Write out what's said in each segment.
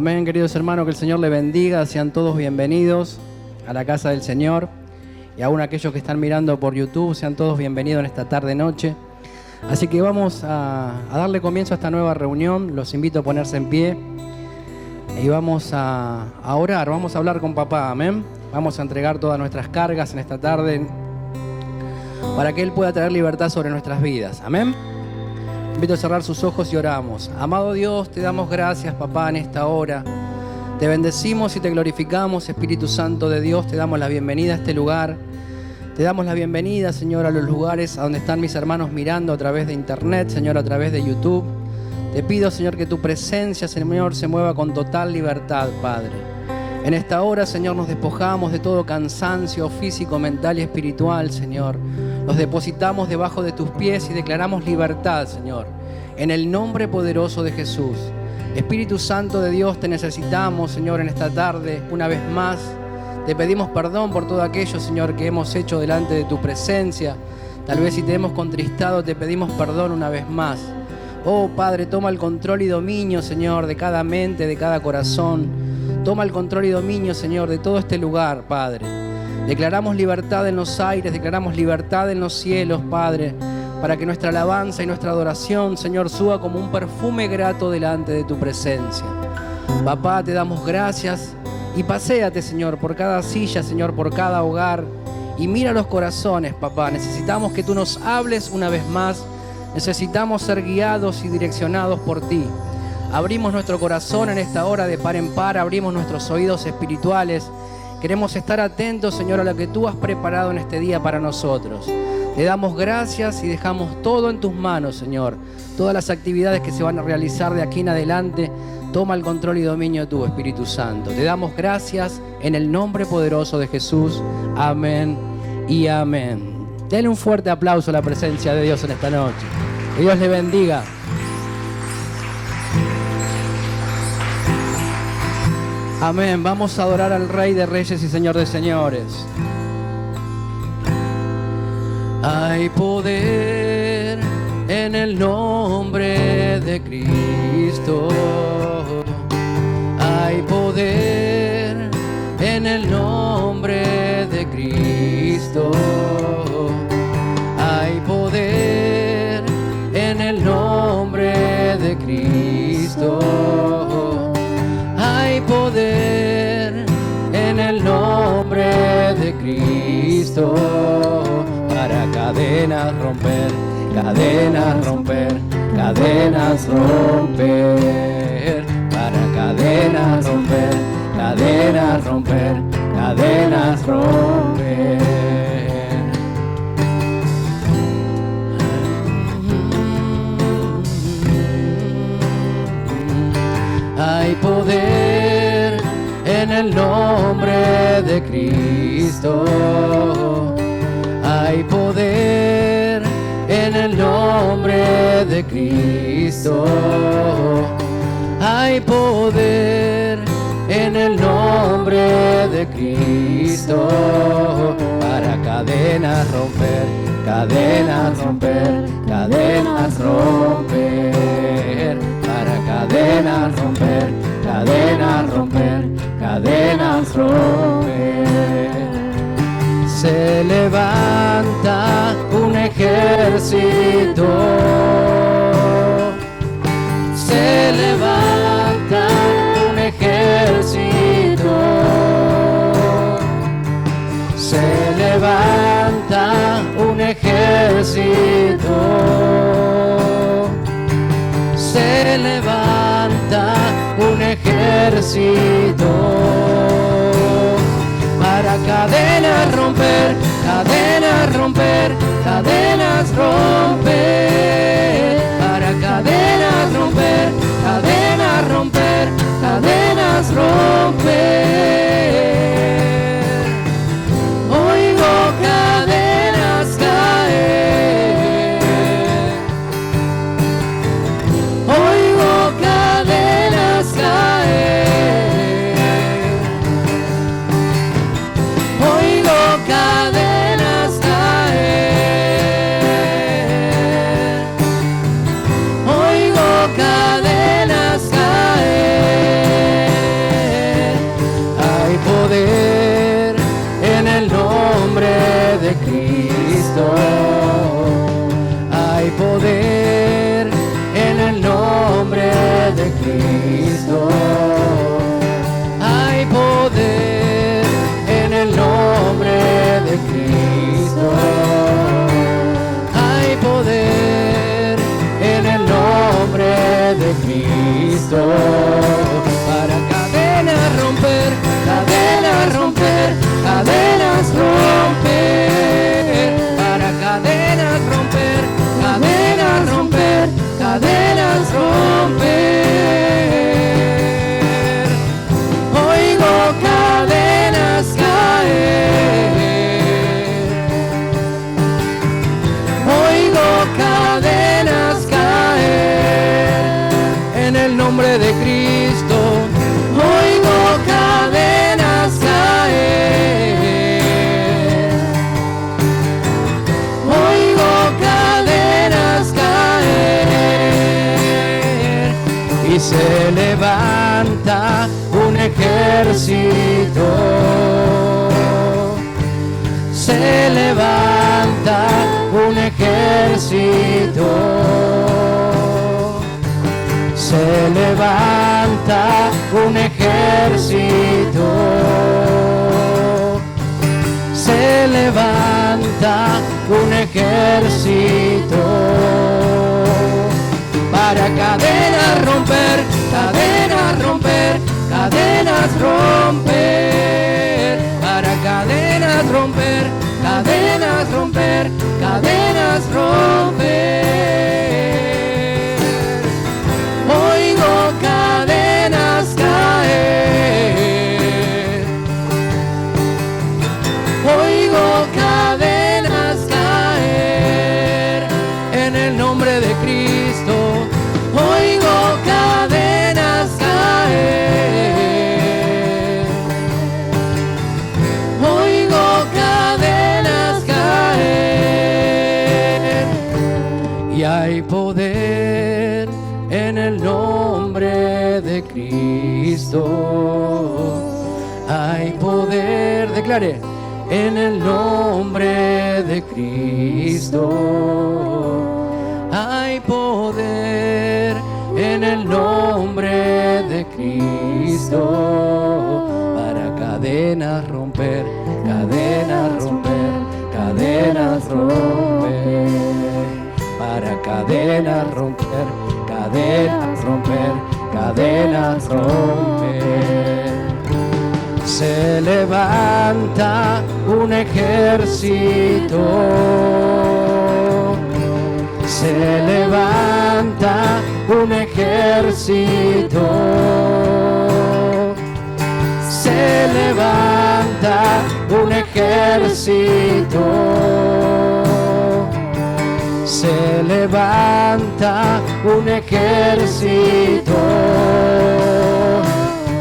Amén, queridos hermanos, que el Señor le bendiga. Sean todos bienvenidos a la casa del Señor. Y aún aquellos que están mirando por YouTube, sean todos bienvenidos en esta tarde-noche. Así que vamos a darle comienzo a esta nueva reunión. Los invito a ponerse en pie. Y vamos a orar, vamos a hablar con papá, amén. Vamos a entregar todas nuestras cargas en esta tarde para que Él pueda traer libertad sobre nuestras vidas, amén. Invito a cerrar sus ojos y oramos. Amado Dios, te damos gracias, papá, en esta hora. Te bendecimos y te glorificamos, Espíritu Santo de Dios. Te damos la bienvenida a este lugar. Te damos la bienvenida, Señor, a los lugares a donde están mis hermanos mirando a través de internet, Señor, a través de YouTube. Te pido, Señor, que tu presencia, Señor, se mueva con total libertad, Padre. En esta hora, Señor, nos despojamos de todo cansancio físico, mental y espiritual, Señor. Los depositamos debajo de tus pies y declaramos libertad, Señor, en el nombre poderoso de Jesús. Espíritu Santo de Dios, te necesitamos, Señor, en esta tarde, una vez más. Te pedimos perdón por todo aquello, Señor, que hemos hecho delante de tu presencia. Tal vez si te hemos contristado, te pedimos perdón una vez más. Oh, Padre, toma el control y dominio, Señor, de cada mente, de cada corazón. Toma el control y dominio, Señor, de todo este lugar, Padre. Declaramos libertad en los aires, declaramos libertad en los cielos, Padre, para que nuestra alabanza y nuestra adoración, Señor, suba como un perfume grato delante de tu presencia. Papá, te damos gracias y paséate, Señor, por cada silla, Señor, por cada hogar y mira los corazones, papá. Necesitamos que tú nos hables una vez más. Necesitamos ser guiados y direccionados por ti. Abrimos nuestro corazón en esta hora de par en par, abrimos nuestros oídos espirituales. Queremos estar atentos, Señor, a lo que tú has preparado en este día para nosotros. Te damos gracias y dejamos todo en tus manos, Señor. Todas las actividades que se van a realizar de aquí en adelante, toma el control y dominio de tu Espíritu Santo. Te damos gracias en el nombre poderoso de Jesús. Amén y amén. Denle un fuerte aplauso a la presencia de Dios en esta noche. Que Dios le bendiga. Amén. Vamos a adorar al Rey de Reyes y Señor de Señores. Hay poder en el nombre de Cristo. Hay poder en el nombre de Cristo. Hay poder en el nombre de Cristo. Hay poder en el nombre de Cristo para cadenas romper, cadenas romper, cadenas romper, para cadenas romper, cadenas romper, cadenas romper. Hay poder en el nombre de Cristo. Hay poder en el nombre de Cristo. Hay poder en el nombre de Cristo para cadenas romper, cadenas romper, cadenas romper, para cadenas romper, cadenas romper, cadenas romper. Se levanta un ejército, se levanta un ejército, se levanta un ejército, se levanta un ejército para cadenas romper, cadenas romper, cadenas romper, para cadenas romper, cadenas romper, cadenas romper. Oigo cadenas caer, oigo cadenas caer, oigo cadenas caer. y se levanta un ejército. Se levanta un ejército. Se levanta un ejército. Se levanta un ejército para cadenas romper, cadenas romper, cadenas romper, para cadenas romper, cadenas romper, cadenas romper. Oigo cadenas caer, oigo cadenas caer en el nombre de Cristo. Oigo cadenas caer, oigo cadenas caer, y hay poder en el nombre de Cristo. Hay poder, declare, en el nombre de Cristo. Hay poder en el nombre de Cristo para cadenas romper, cadenas romper, cadenas romper, para cadenas romper, cadenas romper, cadenas romper. Se levanta un ejército. Se levanta un ejército. Se levanta un ejército. Se levanta un ejército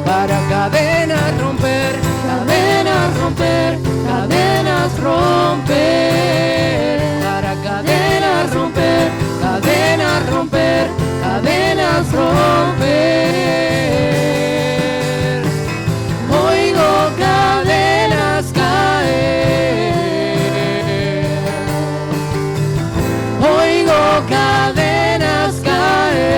para cadenas romper, cadenas romper, cadenas romper, para cadenas romper, cadenas romper, cadenas romper. Oigo cadenas caer, oigo cadenas caer,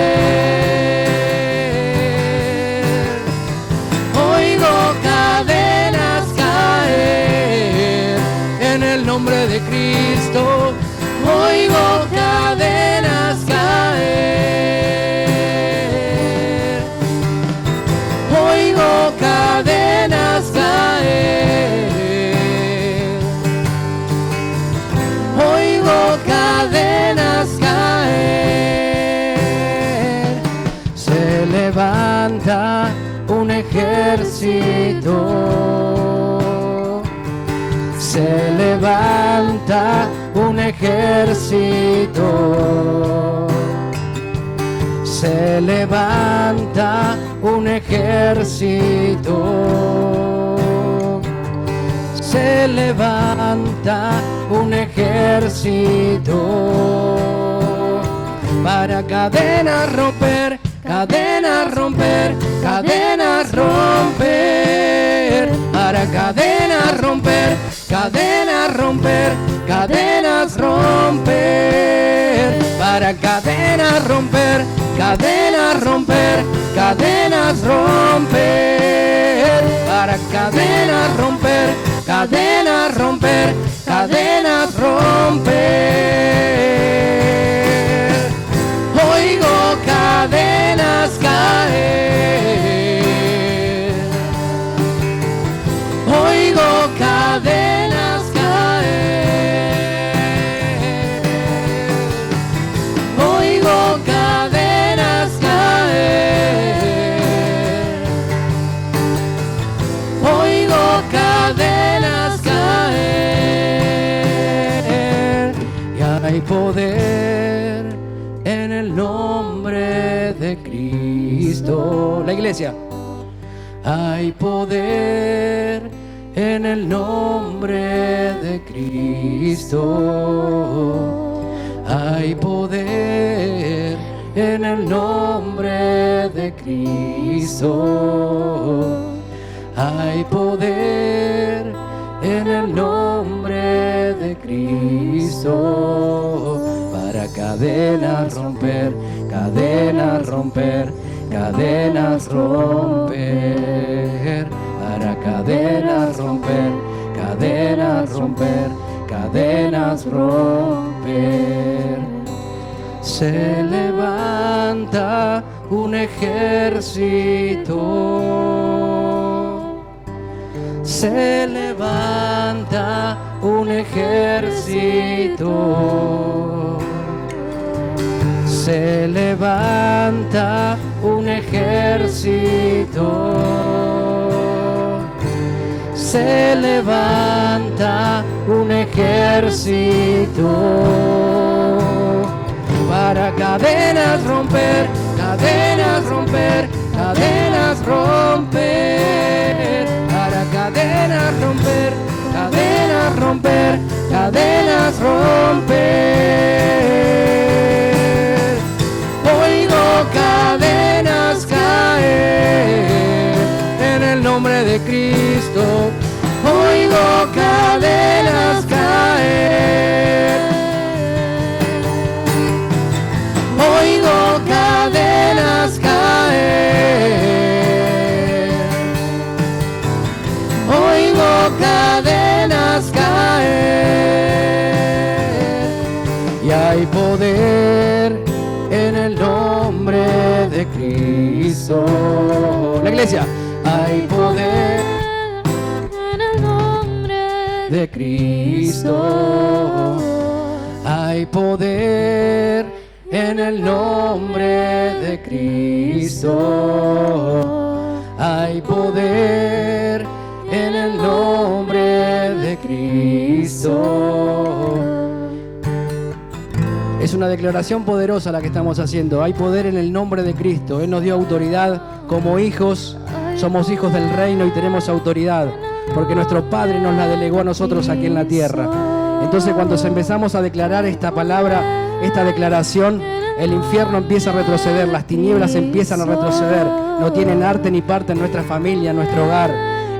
oigo cadenas caer en el nombre de Cristo. Oigo cadenas caer, oigo cadenas caer, oigo cadenas caer. Se levanta un ejército. Se levanta un ejército. Se levanta un ejército. Se levanta un ejército para cadenas romper, cadenas romper, cadenas romper, para cadenas romper, cadenas romper, cadenas romper, para cadenas romper, cadenas romper, cadenas romper, para cadenas romper, cadenas romper, cadenas romper. Oigo cadenas caer, oigo cadenas caer, oigo cadenas caer, oigo cadenas caer, y hay poder en el nombre de Cristo. La iglesia. Hay poder en el nombre de Cristo. Hay poder en el nombre de Cristo. Hay poder en el nombre de Cristo para cadenas romper, cadenas romper, cadenas romper, para cadenas romper, cadenas romper, cadenas romper. Se levanta un ejército, se levanta un ejército, se levanta un ejército, se levanta un ejército para cadenas romper, cadenas romper, cadenas romper, para cadenas romper, cadenas romper, cadenas romper. Oigo cadenas caer en el nombre de Cristo. Oigo cadenas caer. Oigo cadenas caer. Oigo cadenas caer. Y hay poder en el nombre de Cristo. La iglesia. Hay poder en el nombre de Cristo. Hay poder en el nombre de Cristo. Hay poder en el nombre de Cristo. Es una declaración poderosa la que estamos haciendo. Hay poder en el nombre de Cristo. Él nos dio autoridad como hijos. Somos hijos del reino y tenemos autoridad porque nuestro Padre nos la delegó a nosotros aquí en la tierra. Entonces, cuando empezamos a declarar esta palabra, esta declaración, el infierno empieza a retroceder, las tinieblas empiezan a retroceder. No tienen arte ni parte en nuestra familia, en nuestro hogar,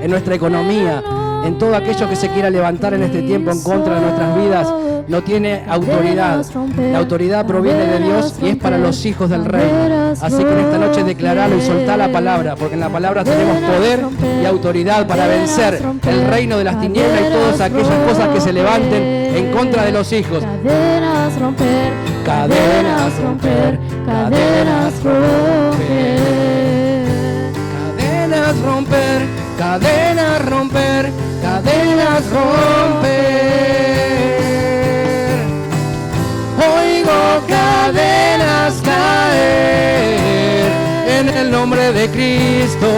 en nuestra economía, en todo aquello que se quiera levantar en este tiempo en contra de nuestras vidas. No tiene autoridad. La autoridad proviene de Dios y es para los hijos del reino. Así que en esta noche declaralo y soltá la palabra, porque en la palabra tenemos poder y autoridad para vencer el reino de las tinieblas y todas aquellas cosas que se levanten en contra de los hijos. Cadenas romper, Cadenas romper, cadenas romper, cadenas romper, cadenas romper, cadenas romper. Oigo cadenas caer en el nombre de Cristo.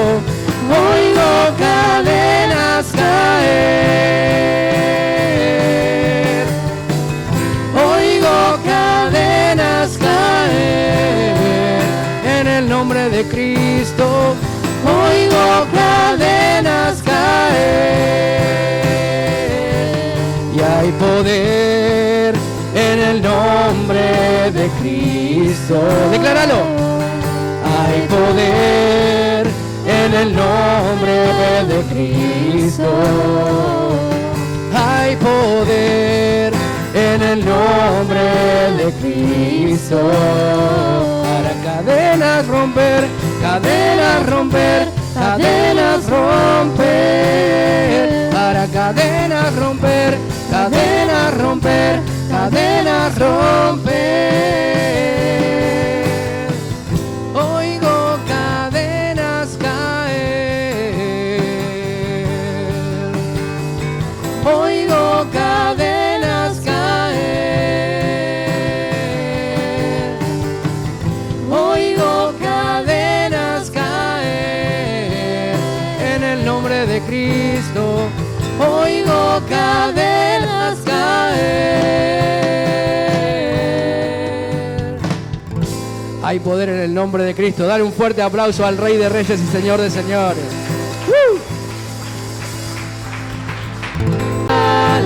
Oigo cadenas caer. Oigo cadenas caer en el nombre de Cristo. Oigo cadenas caer. Y hay poder en el nombre de Cristo. Decláralo. Hay poder en el nombre de Cristo. Hay poder en el nombre de Cristo. Para cadenas romper, cadenas romper, cadenas romper. Para cadenas romper, cadenas romper, cadenas romper. Oigo cadenas caer. Oigo cadenas caer. Oigo cadenas caer en el nombre de Cristo. Oigo cadenas caer. Hay poder en el nombre de Cristo. Dale un fuerte aplauso al Rey de Reyes y Señor de Señores.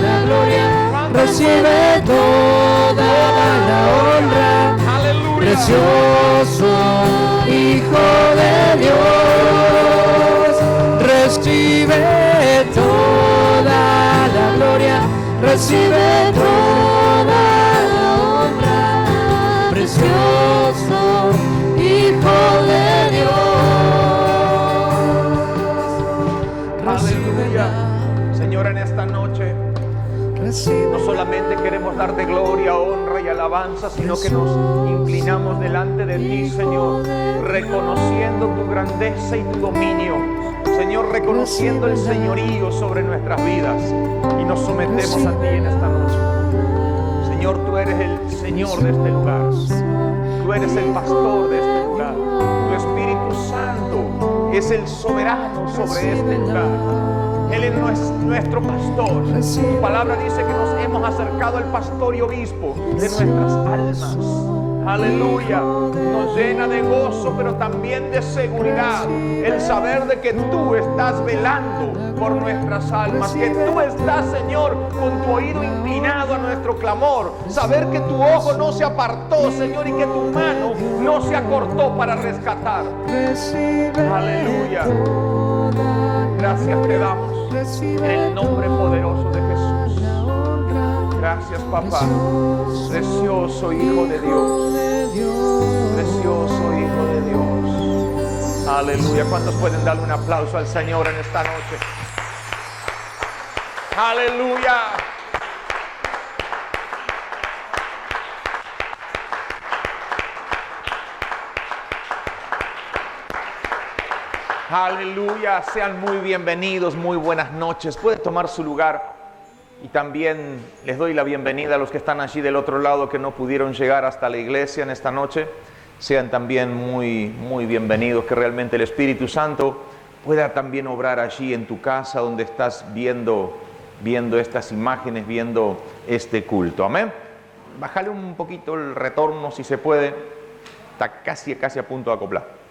La gloria recibe toda la honra. Precioso Hijo de recibe toda la honra, precioso Hijo de Dios. Aleluya. Señor, en esta noche no solamente queremos darte gloria, honra y alabanza, sino que nos inclinamos delante de ti, Señor, reconociendo tu grandeza y tu dominio, Señor, reconociendo el señorío sobre nuestras vidas, y nos sometemos a ti en esta noche. Señor, tú eres el Señor de este lugar, tú eres el pastor de este lugar, tu Espíritu Santo es el soberano sobre este lugar. Él es nuestro pastor. Tu palabra dice que nos hemos acercado al pastor y obispo de nuestras almas. Aleluya. Nos llena de gozo, pero también de seguridad el saber de que tú estás velando por nuestras almas, que tú estás, Señor, con tu oído inclinado a nuestro clamor, saber que tu ojo no se apartó, Señor, y que tu mano no se acortó para rescatar. Aleluya. Gracias te damos en el nombre poderoso de Jesús. Gracias, papá. Precioso Hijo de Dios. Precioso Hijo de Dios. Aleluya. ¿Cuántos pueden darle un aplauso al Señor en esta noche? Aleluya. Aleluya, sean muy bienvenidos, muy buenas noches. Puede tomar su lugar, y también les doy la bienvenida a los que están allí del otro lado que no pudieron llegar hasta la iglesia en esta noche. Sean también muy bienvenidos, que realmente el Espíritu Santo pueda también obrar allí en tu casa donde estás viendo estas imágenes, viendo este culto. Amén. Bájale un poquito el retorno si se puede, está casi a punto de acoplar.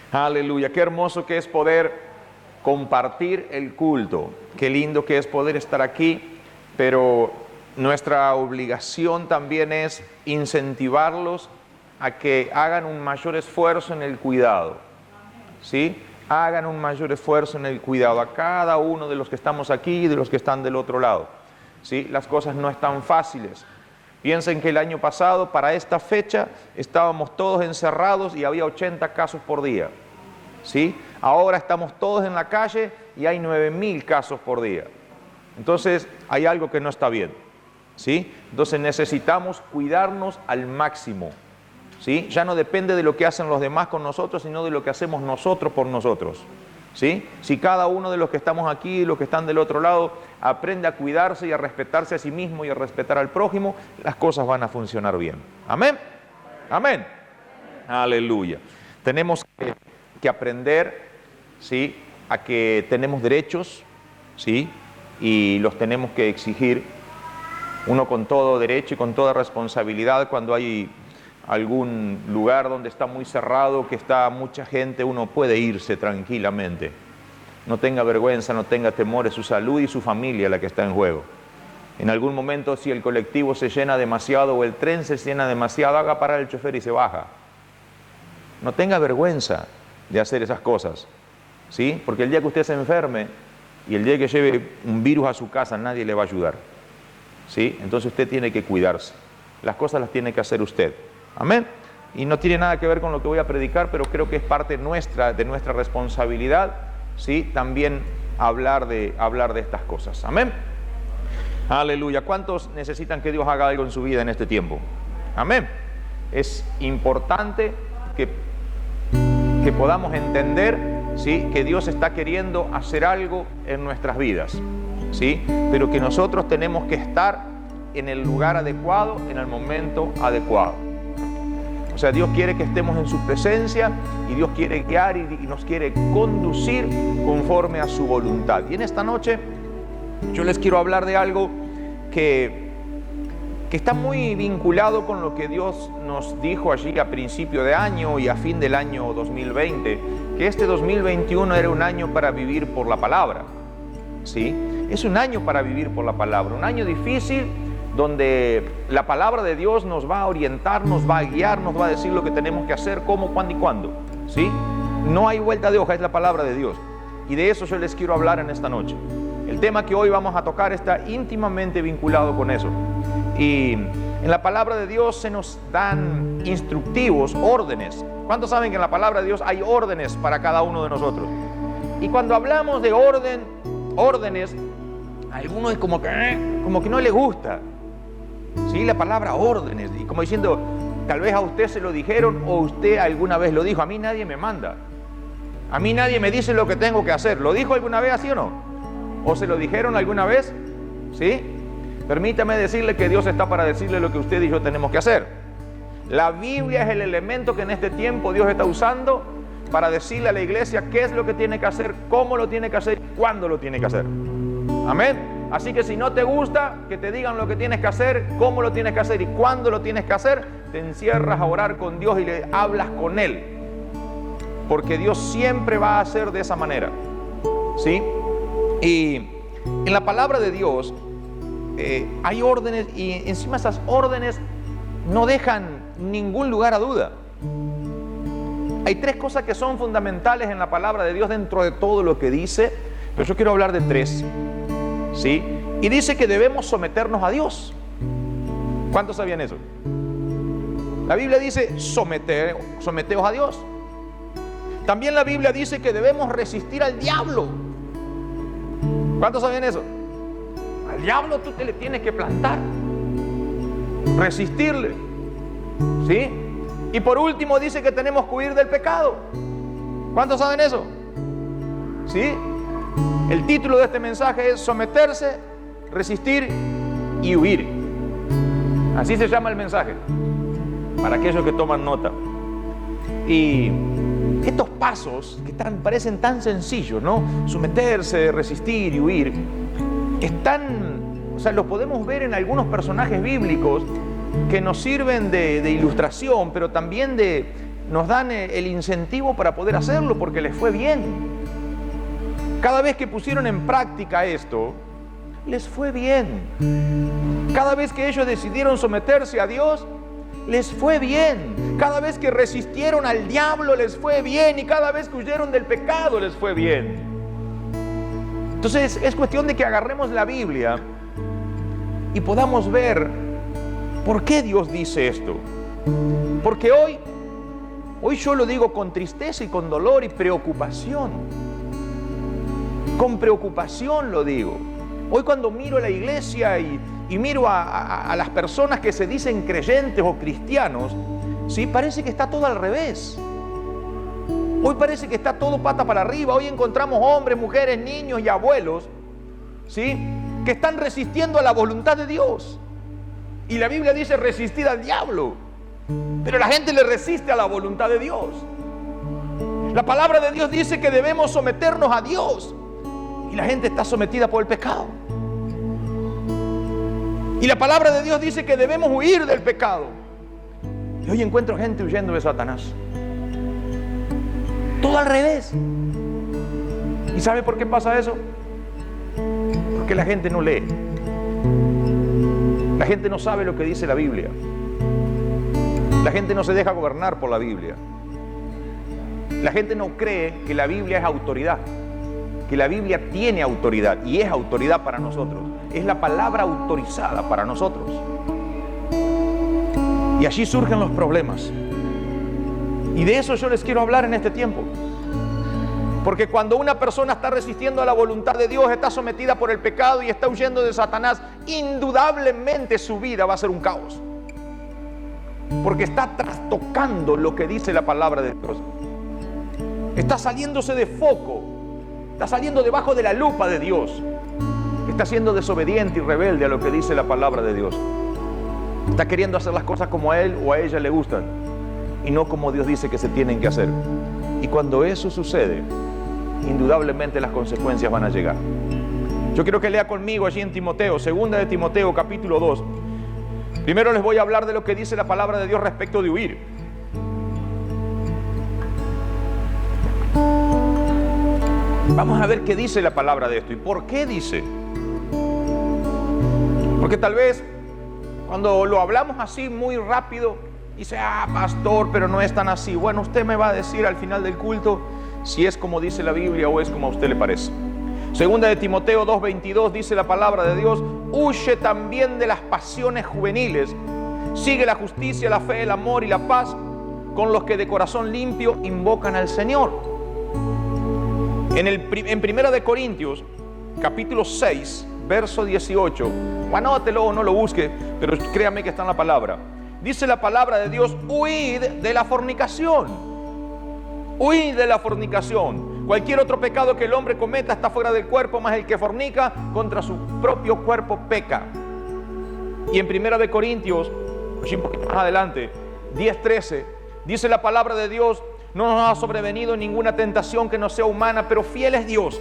Aleluya, qué hermoso que es poder compartir el culto, qué lindo que es poder estar aquí, pero nuestra obligación también es incentivarlos a que hagan un mayor esfuerzo en el cuidado, ¿sí? Hagan un mayor esfuerzo en el cuidado a cada uno de los que estamos aquí y de los que están del otro lado, ¿sí? Las cosas no están fáciles. Piensen que el año pasado, para esta fecha, estábamos todos encerrados y había 80 casos por día, ¿sí? Ahora estamos todos en la calle y hay 9.000 casos por día. Entonces, hay algo que no está bien, ¿sí? Entonces, necesitamos cuidarnos al máximo, ¿sí? Ya no depende de lo que hacen los demás con nosotros, sino de lo que hacemos nosotros por nosotros, ¿sí? Si cada uno de los que estamos aquí y los que están del otro lado aprende a cuidarse y a respetarse a sí mismo y a respetar al prójimo, las cosas van a funcionar bien. ¿Amén? Amén. Aleluya. Tenemos que aprender, ¿sí?, a que tenemos derechos, ¿sí?, y los tenemos que exigir, uno con todo derecho y con toda responsabilidad. Cuando hay algún lugar donde está muy cerrado, que está mucha gente, uno puede irse tranquilamente. No tenga vergüenza, no tenga temor, es su salud y su familia la que está en juego. En algún momento, si el colectivo se llena demasiado o el tren se llena demasiado, haga parar el chofer y se baja. No tenga vergüenza de hacer esas cosas, ¿sí? Porque el día que usted se enferme y el día que lleve un virus a su casa, nadie le va a ayudar, ¿sí? Entonces usted tiene que cuidarse. Las cosas las tiene que hacer usted. Amén. Y no tiene nada que ver con lo que voy a predicar, pero creo que es parte nuestra, de nuestra responsabilidad, ¿sí?, también hablar de estas cosas. Amén. Aleluya. ¿Cuántos necesitan que Dios haga algo en su vida en este tiempo? Amén. Es importante que podamos entender, ¿sí?, que Dios está queriendo hacer algo en nuestras vidas, ¿sí?, pero que nosotros tenemos que estar en el lugar adecuado, en el momento adecuado. O sea, Dios quiere que estemos en su presencia y Dios quiere guiar y nos quiere conducir conforme a su voluntad. Y en esta noche yo les quiero hablar de algo que está muy vinculado con lo que Dios nos dijo allí a principio de año y a fin del año 2020, que este 2021 era un año para vivir por la palabra, ¿sí? Es un año para vivir por la palabra, un año difícil, donde la palabra de Dios nos va a orientar, nos va a guiar, nos va a decir lo que tenemos que hacer, cómo, cuándo y cuándo, ¿sí? No hay vuelta de hoja, es la palabra de Dios. Y de eso yo les quiero hablar en esta noche. El tema que hoy vamos a tocar está íntimamente vinculado con eso. Y en la palabra de Dios se nos dan instructivos, órdenes. ¿Cuántos saben que en la palabra de Dios hay órdenes para cada uno de nosotros? Y cuando hablamos de órdenes, a algunos es como que no le gusta. ¿Sí? La palabra órdenes. Y como diciendo, tal vez a usted se lo dijeron o usted alguna vez lo dijo. A mí nadie me manda. A mí nadie me dice lo que tengo que hacer. ¿Lo dijo alguna vez así o no? ¿O se lo dijeron alguna vez? ¿Sí? Permítame decirle que Dios está para decirle lo que usted y yo tenemos que hacer. La Biblia es el elemento que en este tiempo Dios está usando para decirle a la iglesia qué es lo que tiene que hacer, cómo lo tiene que hacer, cuándo lo tiene que hacer. Amén. Así que si no te gusta que te digan lo que tienes que hacer, cómo lo tienes que hacer y cuándo lo tienes que hacer, te encierras a orar con Dios y le hablas con Él. Porque Dios siempre va a hacer de esa manera. ¿Sí? Y en la palabra de Dios hay órdenes y encima esas órdenes no dejan ningún lugar a duda. Hay tres cosas que son fundamentales en la palabra de Dios dentro de todo lo que dice, pero yo quiero hablar de tres. ¿Sí? Y dice que debemos someternos a Dios. ¿Cuántos sabían eso? La Biblia dice someteos a Dios. También la Biblia dice que debemos resistir al diablo. ¿Cuántos sabían eso? Al diablo tú te le tienes que plantar, resistirle. ¿Sí? Y por último dice que tenemos que huir del pecado. ¿Cuántos saben eso? ¿Sí? El título de este mensaje es someterse, resistir y huir. Así se llama el mensaje, para aquellos que toman nota. Y estos pasos que parecen tan sencillos, ¿no? Someterse, resistir y huir, los podemos ver en algunos personajes bíblicos que nos sirven de ilustración, pero también nos dan el incentivo para poder hacerlo porque les fue bien. Cada vez que pusieron en práctica esto, les fue bien. Cada vez que ellos decidieron someterse a Dios, les fue bien. Cada vez que resistieron al diablo, les fue bien. Y cada vez que huyeron del pecado, les fue bien. Entonces es cuestión de que agarremos la Biblia y podamos ver por qué Dios dice esto. Porque hoy yo lo digo con tristeza y con dolor y preocupación. Con preocupación lo digo. Hoy cuando miro a la iglesia y miro a las personas que se dicen creyentes o cristianos, ¿sí? Parece que está todo al revés. Hoy parece que está todo pata para arriba. Hoy encontramos hombres, mujeres, niños y abuelos, ¿sí? Que están resistiendo a la voluntad de Dios. Y la Biblia dice resistir al diablo, pero la gente le resiste a la voluntad de Dios. La palabra de Dios dice que debemos someternos a Dios, y la gente está sometida por el pecado. Y la palabra de Dios dice que debemos huir del pecado, y hoy encuentro gente huyendo de Satanás. Todo al revés. ¿Y sabe por qué pasa eso? Porque la gente no lee. La gente no sabe lo que dice la Biblia. La gente no se deja gobernar por la Biblia. La gente no cree que la Biblia es autoridad, que la Biblia tiene autoridad y es autoridad para nosotros. Es la palabra autorizada para nosotros. Y allí surgen los problemas. Y de eso yo les quiero hablar en este tiempo. Porque cuando una persona está resistiendo a la voluntad de Dios, está sometida por el pecado y está huyendo de Satanás, indudablemente su vida va a ser un caos. Porque está trastocando lo que dice la palabra de Dios. Está saliéndose de foco. Está saliendo debajo de la lupa de Dios. Está siendo desobediente y rebelde a lo que dice la palabra de Dios. Está queriendo hacer las cosas como a él o a ella le gustan y no como Dios dice que se tienen que hacer. Y cuando eso sucede, indudablemente las consecuencias van a llegar. Yo quiero que lea conmigo allí en Timoteo, segunda de Timoteo, capítulo 2. Primero les voy a hablar de lo que dice la palabra de Dios respecto de huir. Vamos a ver qué dice la palabra de esto y por qué dice. Porque tal vez cuando lo hablamos así muy rápido, dice, pastor, pero no es tan así. Bueno, usted me va a decir al final del culto si es como dice la Biblia o es como a usted le parece. Segunda de Timoteo 2:22 dice la palabra de Dios: huye también de las pasiones juveniles, sigue la justicia, la fe, el amor y la paz con los que de corazón limpio invocan al Señor. En Primera de Corintios, capítulo 6, verso 18, anótelo o no lo busque, pero créame que está en la palabra. Dice la palabra de Dios: huid de la fornicación. Huid de la fornicación. Cualquier otro pecado que el hombre cometa está fuera del cuerpo, mas el que fornica contra su propio cuerpo peca. Y en Primera de Corintios, un poquito más adelante, 10:13, dice la palabra de Dios: no nos ha sobrevenido ninguna tentación que no sea humana, pero fiel es Dios,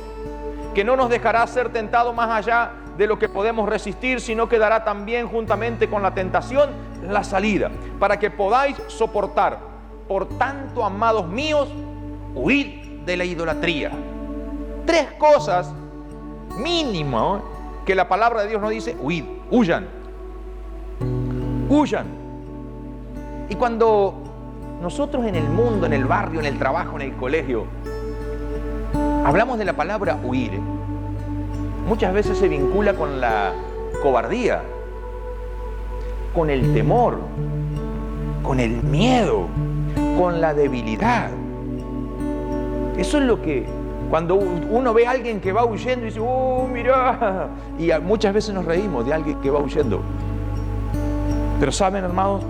que no nos dejará ser tentado más allá de lo que podemos resistir, sino que dará también juntamente con la tentación la salida, para que podáis soportar. Por tanto, amados míos, huid de la idolatría. 3 cosas mínimo que la palabra de Dios nos dice: huid, huyan. Huyan. Y cuando nosotros en el mundo, en el barrio, en el trabajo, en el colegio, hablamos de la palabra huir, muchas veces se vincula con la cobardía, con el temor, con el miedo, con la debilidad. Eso es lo que, cuando uno ve a alguien que va huyendo y dice: oh, mira, y muchas veces nos reímos de alguien que va huyendo. Pero saben, hermanos,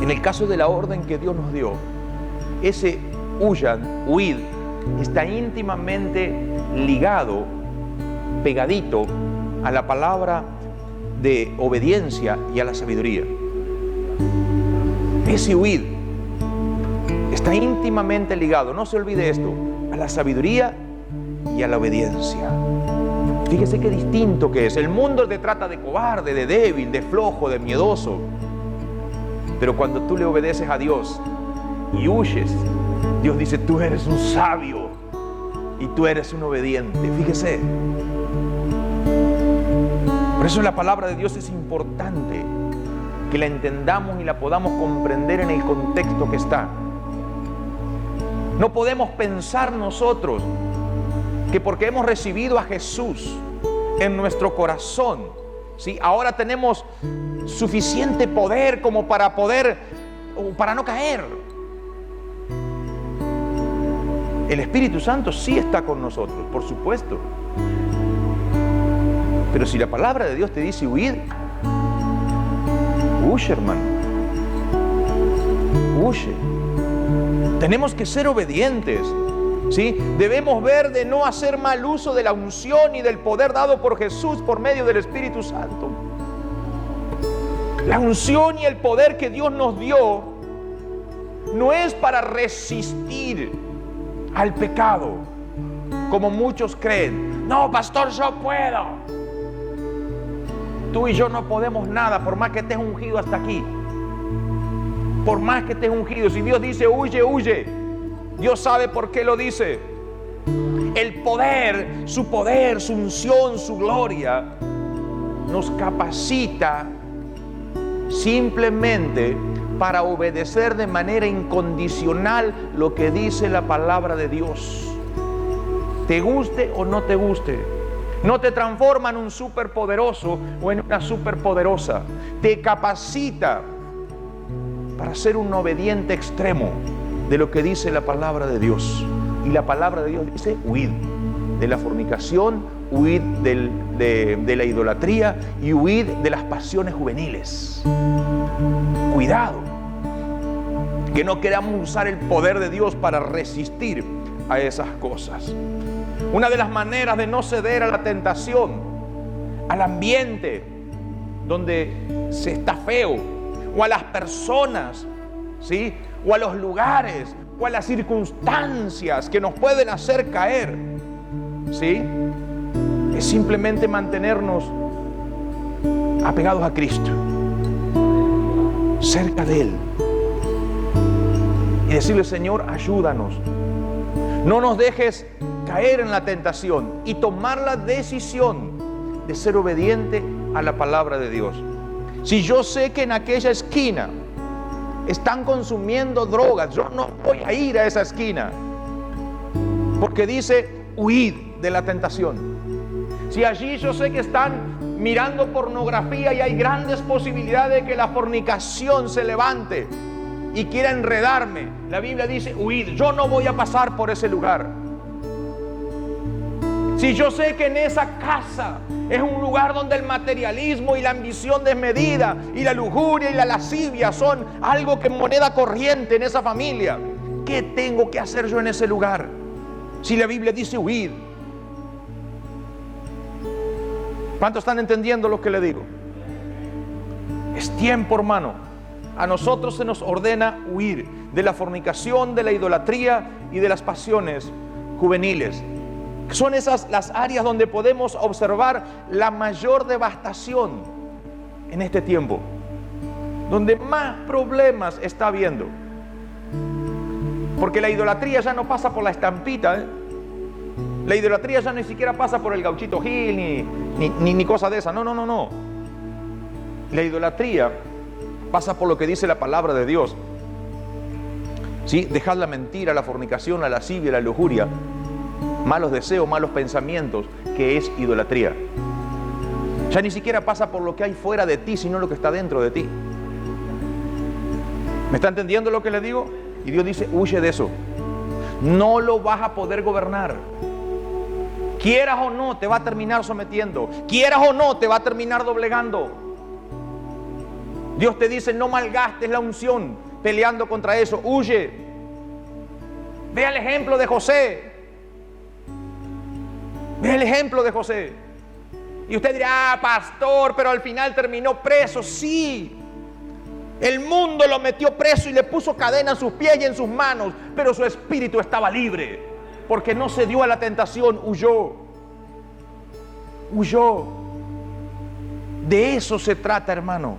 en el caso de la orden que Dios nos dio, ese huyan, huid, está íntimamente ligado, pegadito a la palabra de obediencia y a la sabiduría. Ese huid está íntimamente ligado, no se olvide esto, a la sabiduría y a la obediencia. Fíjese qué distinto que es. El mundo te trata de cobarde, de débil, de flojo, de miedoso. Pero cuando tú le obedeces a Dios y huyes, Dios dice: tú eres un sabio y tú eres un obediente. Fíjese. Por eso la palabra de Dios es importante que la entendamos y la podamos comprender en el contexto que está. No podemos pensar nosotros que porque hemos recibido a Jesús en nuestro corazón, ¿sí?, ahora tenemos suficiente poder como para no caer. El Espíritu Santo sí está con nosotros, por supuesto. Pero si la palabra de Dios te dice huid, huye, hermano. Huye. Tenemos que ser obedientes, ¿sí? Debemos ver de no hacer mal uso de la unción y del poder dado por Jesús por medio del Espíritu Santo. La unción y el poder que Dios nos dio no es para resistir al pecado, como muchos creen. No, pastor, yo puedo. Tú y yo no podemos nada, por más que estés ungido hasta aquí. Por más que estés ungido, si Dios dice huye, huye. Dios sabe por qué lo dice. El poder, su unción, su gloria, nos capacita simplemente para obedecer de manera incondicional lo que dice la palabra de Dios. Te guste o no te guste. No te transforma en un superpoderoso o en una superpoderosa. Te capacita para ser un obediente extremo de lo que dice la palabra de Dios. Y la palabra de Dios dice huid de la fornicación, huid de la idolatría y huid de las pasiones juveniles. Cuidado, que no queramos usar el poder de Dios para resistir a esas cosas. Una de las maneras de no ceder a la tentación, al ambiente donde se está feo, o a las personas, ¿sí?, o a los lugares, o a las circunstancias que nos pueden hacer caer, ¿sí?, es simplemente mantenernos apegados a Cristo, cerca de Él, y decirle: Señor, ayúdanos, no nos dejes caer en la tentación, y tomar la decisión de ser obediente a la palabra de Dios. Si yo sé que en aquella esquina están consumiendo drogas, yo no voy a ir a esa esquina, porque dice huid. de la tentación. Si allí yo sé que están mirando pornografía y hay grandes posibilidades de que la fornicación se levante y quiera enredarme, la Biblia dice, huid. Yo no voy a pasar por ese lugar. Si yo sé que en esa casa es un lugar donde el materialismo y la ambición desmedida y la lujuria y la lascivia son algo que moneda corriente en esa familia, ¿qué tengo que hacer yo en ese lugar? Si la Biblia dice huid. ¿Cuántos están entendiendo lo que le digo? Es tiempo, hermano. A nosotros se nos ordena huir de la fornicación, de la idolatría y de las pasiones juveniles. Son esas las áreas donde podemos observar la mayor devastación en este tiempo, donde más problemas está habiendo. Porque la idolatría ya no pasa por la estampita, La idolatría ya ni siquiera pasa por el gauchito Gil ni cosa de esa. No. La idolatría pasa por lo que dice la palabra de Dios. ¿Sí? Dejad la mentira, la fornicación, la lascivia, la lujuria, malos deseos, malos pensamientos, que es idolatría. Ya ni siquiera pasa por lo que hay fuera de ti, sino lo que está dentro de ti. ¿Me está entendiendo lo que le digo? Y Dios dice, huye de eso. No lo vas a poder gobernar. Quieras o no, te va a terminar sometiendo. Quieras o no, te va a terminar doblegando. Dios te dice, no malgastes la unción peleando contra eso. Huye. Vea el ejemplo de José. Vea el ejemplo de José. Y usted dirá, pastor, pero al final terminó preso. Sí. El mundo lo metió preso y le puso cadena en sus pies y en sus manos, pero su espíritu estaba libre, porque no se dio a la tentación, huyó. De eso se trata, hermano.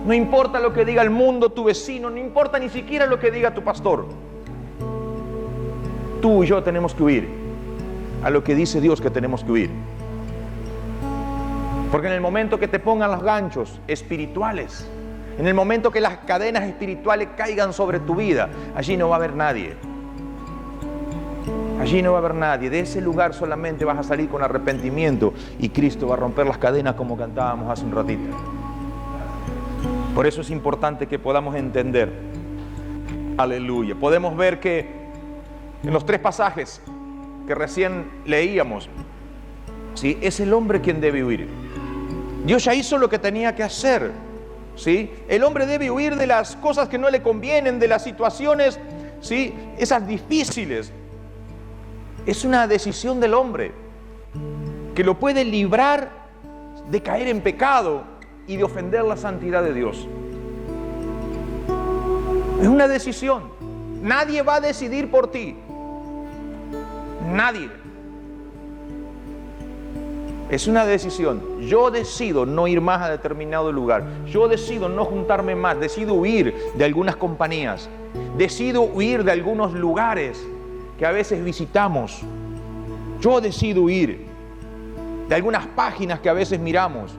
No importa lo que diga el mundo, tu vecino, no importa ni siquiera lo que diga tu pastor. Tú y yo tenemos que huir a lo que dice Dios que tenemos que huir. Porque en el momento que te pongan los ganchos espirituales, en el momento que las cadenas espirituales caigan sobre tu vida, allí no va a haber nadie. Allí no va a haber nadie. De ese lugar solamente vas a salir con arrepentimiento y Cristo va a romper las cadenas como cantábamos hace un ratito. Por eso es importante que podamos entender. Aleluya. Podemos ver que en los 3 pasajes que recién leíamos, ¿sí? Es el hombre quien debe huir. Dios ya hizo lo que tenía que hacer. ¿Sí? El hombre debe huir de las cosas que no le convienen, de las situaciones, ¿sí? Esas difíciles. Es una decisión del hombre que lo puede librar de caer en pecado y de ofender la santidad de Dios. Es una decisión. Nadie va a decidir por ti. Nadie. Es una decisión. Yo decido no ir más a determinado lugar. Yo decido no juntarme más. Decido huir de algunas compañías. Decido huir de algunos lugares que a veces visitamos. Yo decido huir de algunas páginas que a veces miramos.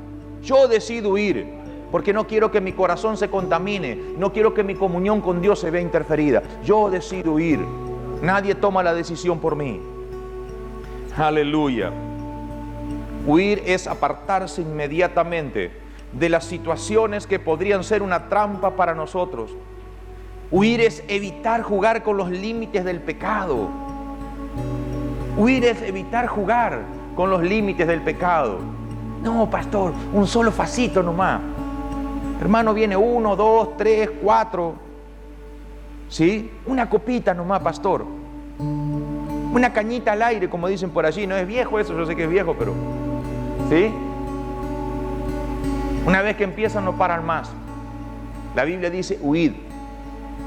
Yo decido huir porque no quiero que mi corazón se contamine. No quiero que mi comunión con Dios se vea interferida. Yo decido huir. Nadie toma la decisión por mí. Aleluya. Huir es apartarse inmediatamente de las situaciones que podrían ser una trampa para nosotros. Huir es evitar jugar con los límites del pecado. Huir es evitar jugar con los límites del pecado. No, pastor, un solo facito nomás. Hermano, viene 1, 2, 3, 4. ¿Sí? Una copita nomás, pastor. Una cañita al aire, como dicen por allí. No es viejo eso, yo sé que es viejo, pero... ¿sí? Una vez que empiezan no paran más. La Biblia dice huid.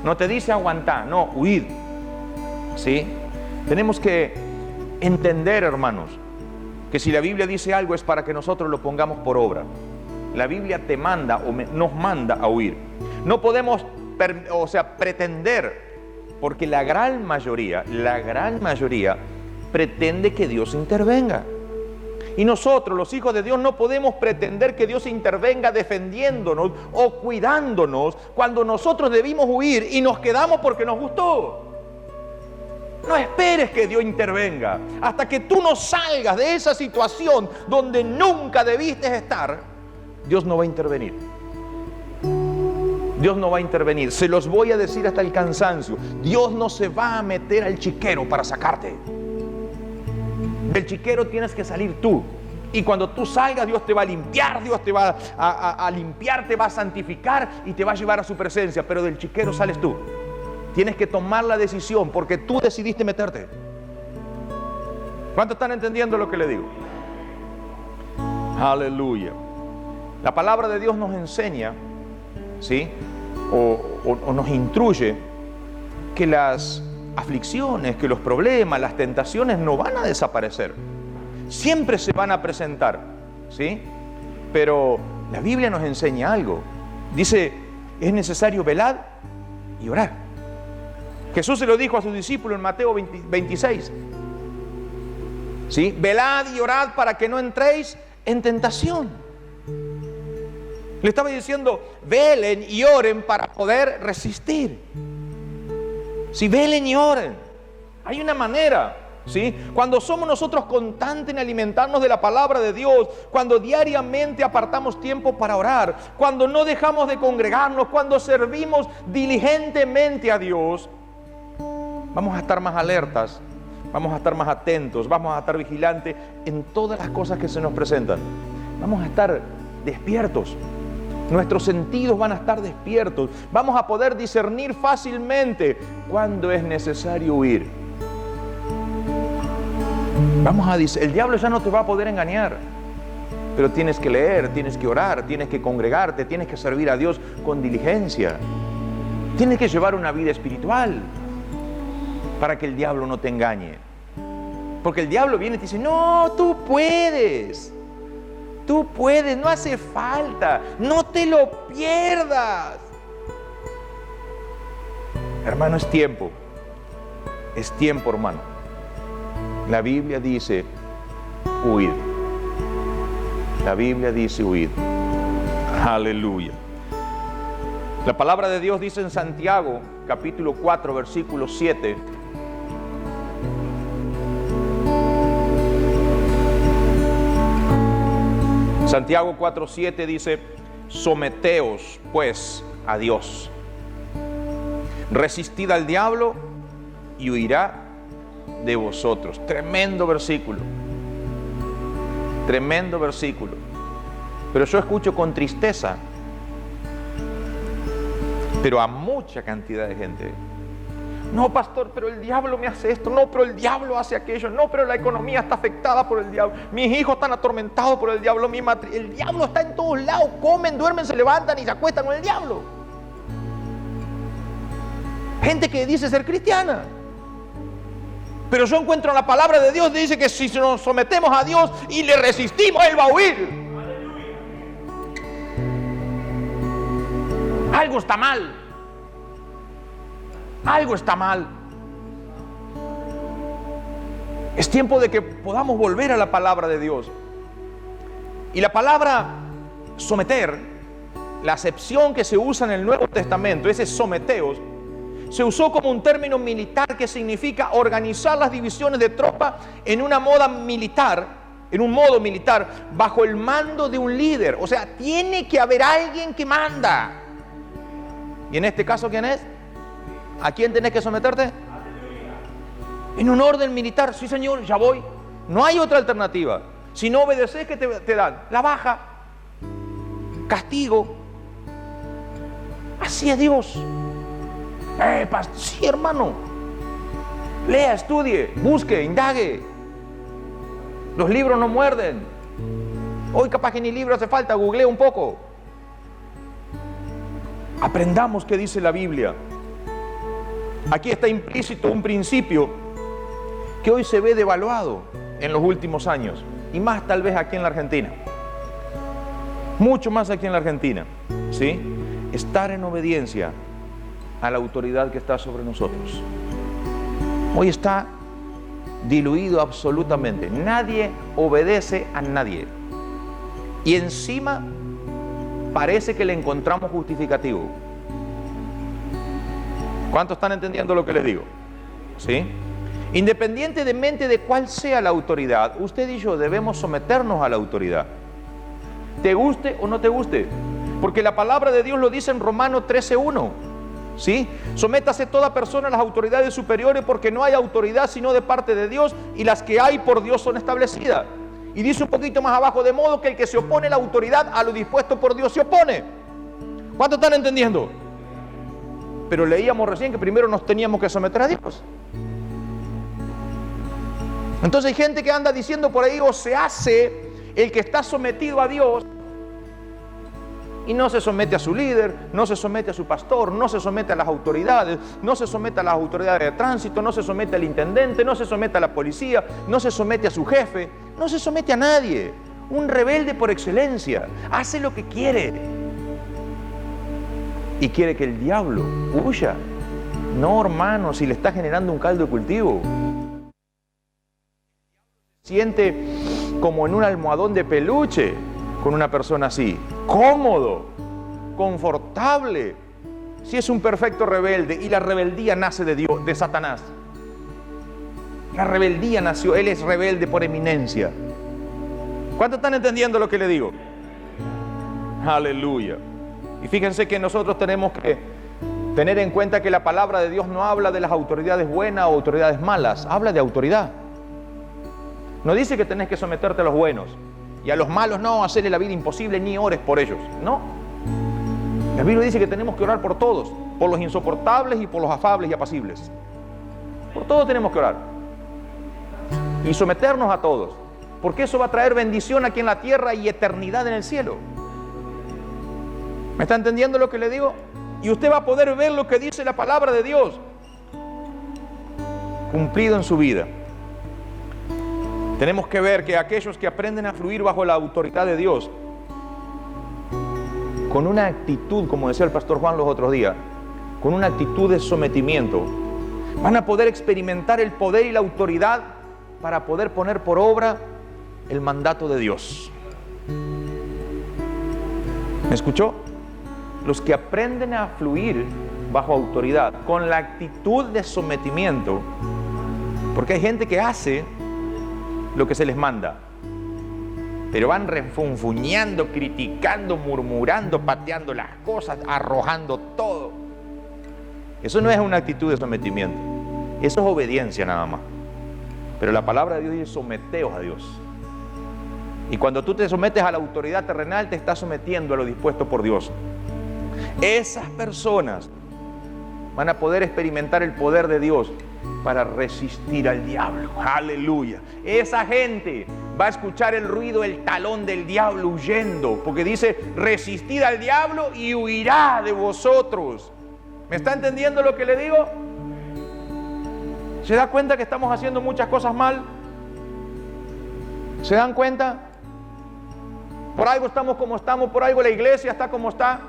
No te dice aguantar, no, huid. ¿Sí? Tenemos que entender, hermanos, que si la Biblia dice algo es para que nosotros lo pongamos por obra. La Biblia te manda o nos manda a huir. No podemos pretender, porque la gran mayoría pretende que Dios intervenga. Y nosotros, los hijos de Dios, no podemos pretender que Dios intervenga defendiéndonos o cuidándonos cuando nosotros debimos huir y nos quedamos porque nos gustó. No esperes que Dios intervenga. Hasta que tú no salgas de esa situación donde nunca debiste estar, Dios no va a intervenir. Dios no va a intervenir. Se los voy a decir hasta el cansancio. Dios no se va a meter al chiquero para sacarte. Del chiquero tienes que salir tú. Y cuando tú salgas, Dios te va a limpiar, Dios te va a limpiar, te va a santificar y te va a llevar a su presencia. Pero del chiquero sales tú. Tienes que tomar la decisión porque tú decidiste meterte. ¿Cuántos están entendiendo lo que le digo? Aleluya. La palabra de Dios nos enseña, ¿sí? O nos instruye que las aflicciones, que los problemas, las tentaciones no van a desaparecer. Siempre se van a presentar, ¿sí? Pero la Biblia nos enseña algo. Dice, es necesario velar y orar. Jesús se lo dijo a sus discípulos en Mateo 26. ¿Sí? Velad y orad para que no entréis en tentación. Le estaba diciendo, velen y oren para poder resistir. Si velen y oren. Hay una manera. ¿Sí? Cuando somos nosotros constantes en alimentarnos de la palabra de Dios, cuando diariamente apartamos tiempo para orar, cuando no dejamos de congregarnos, cuando servimos diligentemente a Dios, vamos a estar más alertas, vamos a estar más atentos, vamos a estar vigilantes en todas las cosas que se nos presentan. Vamos a estar despiertos. Nuestros sentidos van a estar despiertos. Vamos a poder discernir fácilmente cuándo es necesario huir. El diablo ya no te va a poder engañar, pero tienes que leer, tienes que orar, tienes que congregarte, tienes que servir a Dios con diligencia, tienes que llevar una vida espiritual para que el diablo no te engañe, porque el diablo viene y te dice, no, tú puedes, no hace falta, no te lo pierdas. Hermano, es tiempo, hermano. La Biblia dice huid. La Biblia dice huid. Aleluya. La palabra de Dios dice en Santiago, capítulo 4, versículo 7. Santiago 4:7 dice, someteos pues a Dios. Resistid al diablo y huirá de vosotros. Tremendo versículo. Tremendo versículo. Pero yo escucho con tristeza, pero a mucha cantidad de gente. No, pastor, pero el diablo me hace esto. No, pero el diablo hace aquello. No, pero la economía está afectada por el diablo. Mis hijos están atormentados por el diablo. El diablo está en todos lados. Comen, duermen, se levantan y se acuestan con el diablo. Gente que dice ser cristiana. Pero yo encuentro en la palabra de Dios, dice que si nos sometemos a Dios y le resistimos, Él va a huir. Algo está mal. Algo está mal. Es tiempo de que podamos volver a la palabra de Dios. Y la palabra someter, la acepción que se usa en el Nuevo Testamento, ese someteos, se usó como un término militar que significa organizar las divisiones de tropas en una moda militar, en un modo militar, bajo el mando de un líder. O sea, tiene que haber alguien que manda. ¿Y en este caso quién es? ¿A quién tenés que someterte? En un orden militar. Sí, señor, ya voy. No hay otra alternativa. Si no obedeces, ¿qué te dan? La baja, castigo. Así es Dios. Sí, hermano. Lea, estudie, busque, indague. Los libros no muerden. Hoy capaz que ni libro hace falta, googlee un poco. Aprendamos qué dice la Biblia. Aquí está implícito un principio que hoy se ve devaluado en los últimos años, y más tal vez aquí en la Argentina. Mucho más aquí en la Argentina, ¿sí? Estar en obediencia a la autoridad que está sobre nosotros. Hoy está diluido absolutamente. Nadie obedece a nadie. Y encima parece que le encontramos justificativo. ¿Cuántos están entendiendo lo que les digo? ¿Sí? Independientemente de cuál sea la autoridad, usted y yo debemos someternos a la autoridad. Te guste o no te guste. Porque la palabra de Dios lo dice en Romanos 13:1. ¿Sí? Sométase toda persona a las autoridades superiores, porque no hay autoridad sino de parte de Dios, y las que hay por Dios son establecidas. Y dice un poquito más abajo, de modo que el que se opone a la autoridad, a lo dispuesto por Dios se opone. ¿Cuántos están entendiendo? Pero leíamos recién que primero nos teníamos que someter a Dios. Entonces hay gente que anda diciendo por ahí, o se hace el que está sometido a Dios, y no se somete a su líder, no se somete a su pastor, no se somete a las autoridades, no se somete a las autoridades de tránsito, no se somete al intendente, no se somete a la policía, no se somete a su jefe, no se somete a nadie. Un rebelde por excelencia, hace lo que quiere. Y quiere que el diablo huya. No, hermano, si le está generando un caldo de cultivo. Siente como en un almohadón de peluche con una persona así, cómodo, confortable. Si es un perfecto rebelde, y la rebeldía nace de Dios, de Satanás. La rebeldía nació, él es rebelde por eminencia. ¿Cuántos están entendiendo lo que le digo? Aleluya. Y fíjense que nosotros tenemos que tener en cuenta que la palabra de Dios no habla de las autoridades buenas o autoridades malas, habla de autoridad. No dice que tenés que someterte a los buenos, y a los malos no, hacerle la vida imposible, ni ores por ellos. No. La Biblia dice que tenemos que orar por todos, por los insoportables y por los afables y apacibles. Por todos tenemos que orar. Y someternos a todos, porque eso va a traer bendición aquí en la tierra y eternidad en el cielo. ¿Me está entendiendo lo que le digo? Y usted va a poder ver lo que dice la palabra de Dios cumplido en su vida. Tenemos que ver que aquellos que aprenden a fluir bajo la autoridad de Dios, con una actitud, como decía el pastor Juan los otros días, con una actitud de sometimiento, van a poder experimentar el poder y la autoridad para poder poner por obra el mandato de Dios. ¿Me escuchó? Los que aprenden a fluir bajo autoridad, con la actitud de sometimiento, porque hay gente que hace lo que se les manda, pero van refunfuñando, criticando, murmurando, pateando las cosas, arrojando todo. Eso no es una actitud de sometimiento, eso es obediencia nada más. Pero la palabra de Dios dice: someteos a Dios. Y cuando tú te sometes a la autoridad terrenal, te estás sometiendo a lo dispuesto por Dios. Esas personas van a poder experimentar el poder de Dios para resistir al diablo. Aleluya. Esa gente va a escuchar el ruido, el talón del diablo huyendo, porque dice: resistid al diablo y huirá de vosotros. ¿Me está entendiendo lo que le digo? ¿Se da cuenta que estamos haciendo muchas cosas mal? ¿Se dan cuenta? Por algo estamos como estamos, por algo la iglesia está como está.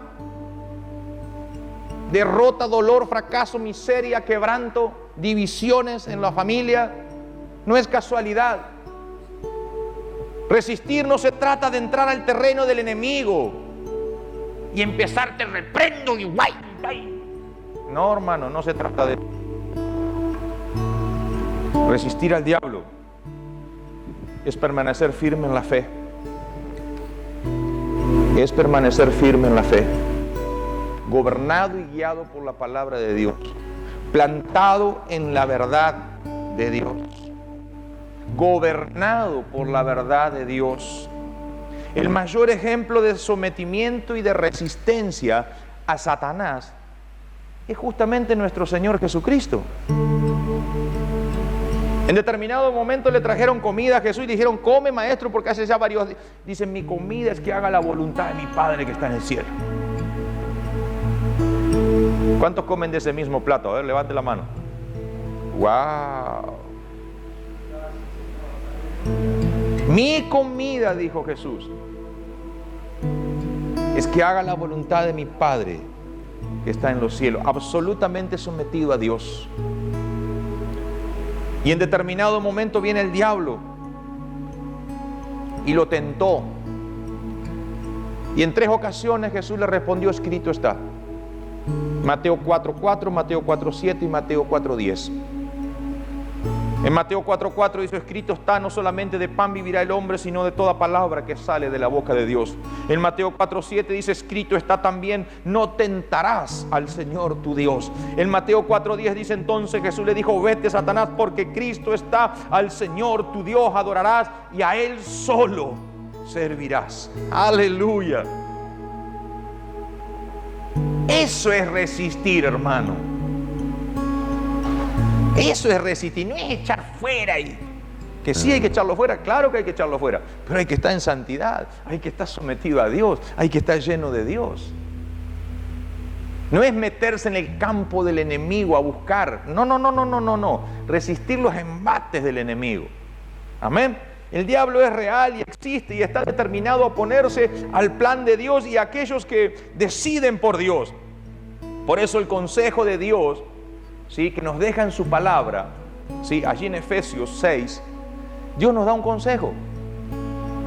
Derrota, dolor, fracaso, miseria, quebranto, divisiones en la familia. No es casualidad. Resistir no se trata de entrar al terreno del enemigo y empezar: te reprendo y guay. No, hermano, no se trata de resistir al diablo. Es permanecer firme en la fe. Es permanecer firme en la fe, gobernado y guiado por la palabra de Dios, plantado en la verdad de Dios, gobernado por la verdad de Dios. El mayor ejemplo de sometimiento y de resistencia a Satanás es justamente nuestro Señor Jesucristo. En determinado momento le trajeron comida a Jesús y le dijeron: come, maestro, porque hace ya varios días. Dicen: mi comida es que haga la voluntad de mi Padre que está en el cielo. ¿Cuántos comen de ese mismo plato? A ver, levante la mano. ¡Wow! Mi comida, dijo Jesús, es que haga la voluntad de mi Padre que está en los cielos. Absolutamente sometido a Dios. Y en determinado momento viene el diablo y lo tentó. Y en 3 ocasiones Jesús le respondió: escrito está. Mateo 4:4, Mateo 4:7 y Mateo 4:10. En Mateo 4:4 dice, escrito está, no solamente de pan vivirá el hombre, sino de toda palabra que sale de la boca de Dios. En Mateo 4:7 dice, escrito está también, no tentarás al Señor tu Dios. En Mateo 4:10 dice, entonces Jesús le dijo, vete Satanás, porque Cristo está, al Señor tu Dios adorarás y a Él solo servirás. Aleluya. Eso es resistir, hermano. Eso es resistir, no es echar fuera. Y que sí hay que echarlo fuera, claro que hay que echarlo fuera, pero hay que estar en santidad, hay que estar sometido a Dios, hay que estar lleno de Dios. No es meterse en el campo del enemigo a buscar, no. Resistir los embates del enemigo. Amén. El diablo es real y existe y está determinado a oponerse al plan de Dios y a aquellos que deciden por Dios. Por eso el consejo de Dios, ¿sí?, que nos deja en su palabra, ¿sí?, allí en Efesios 6, Dios nos da un consejo.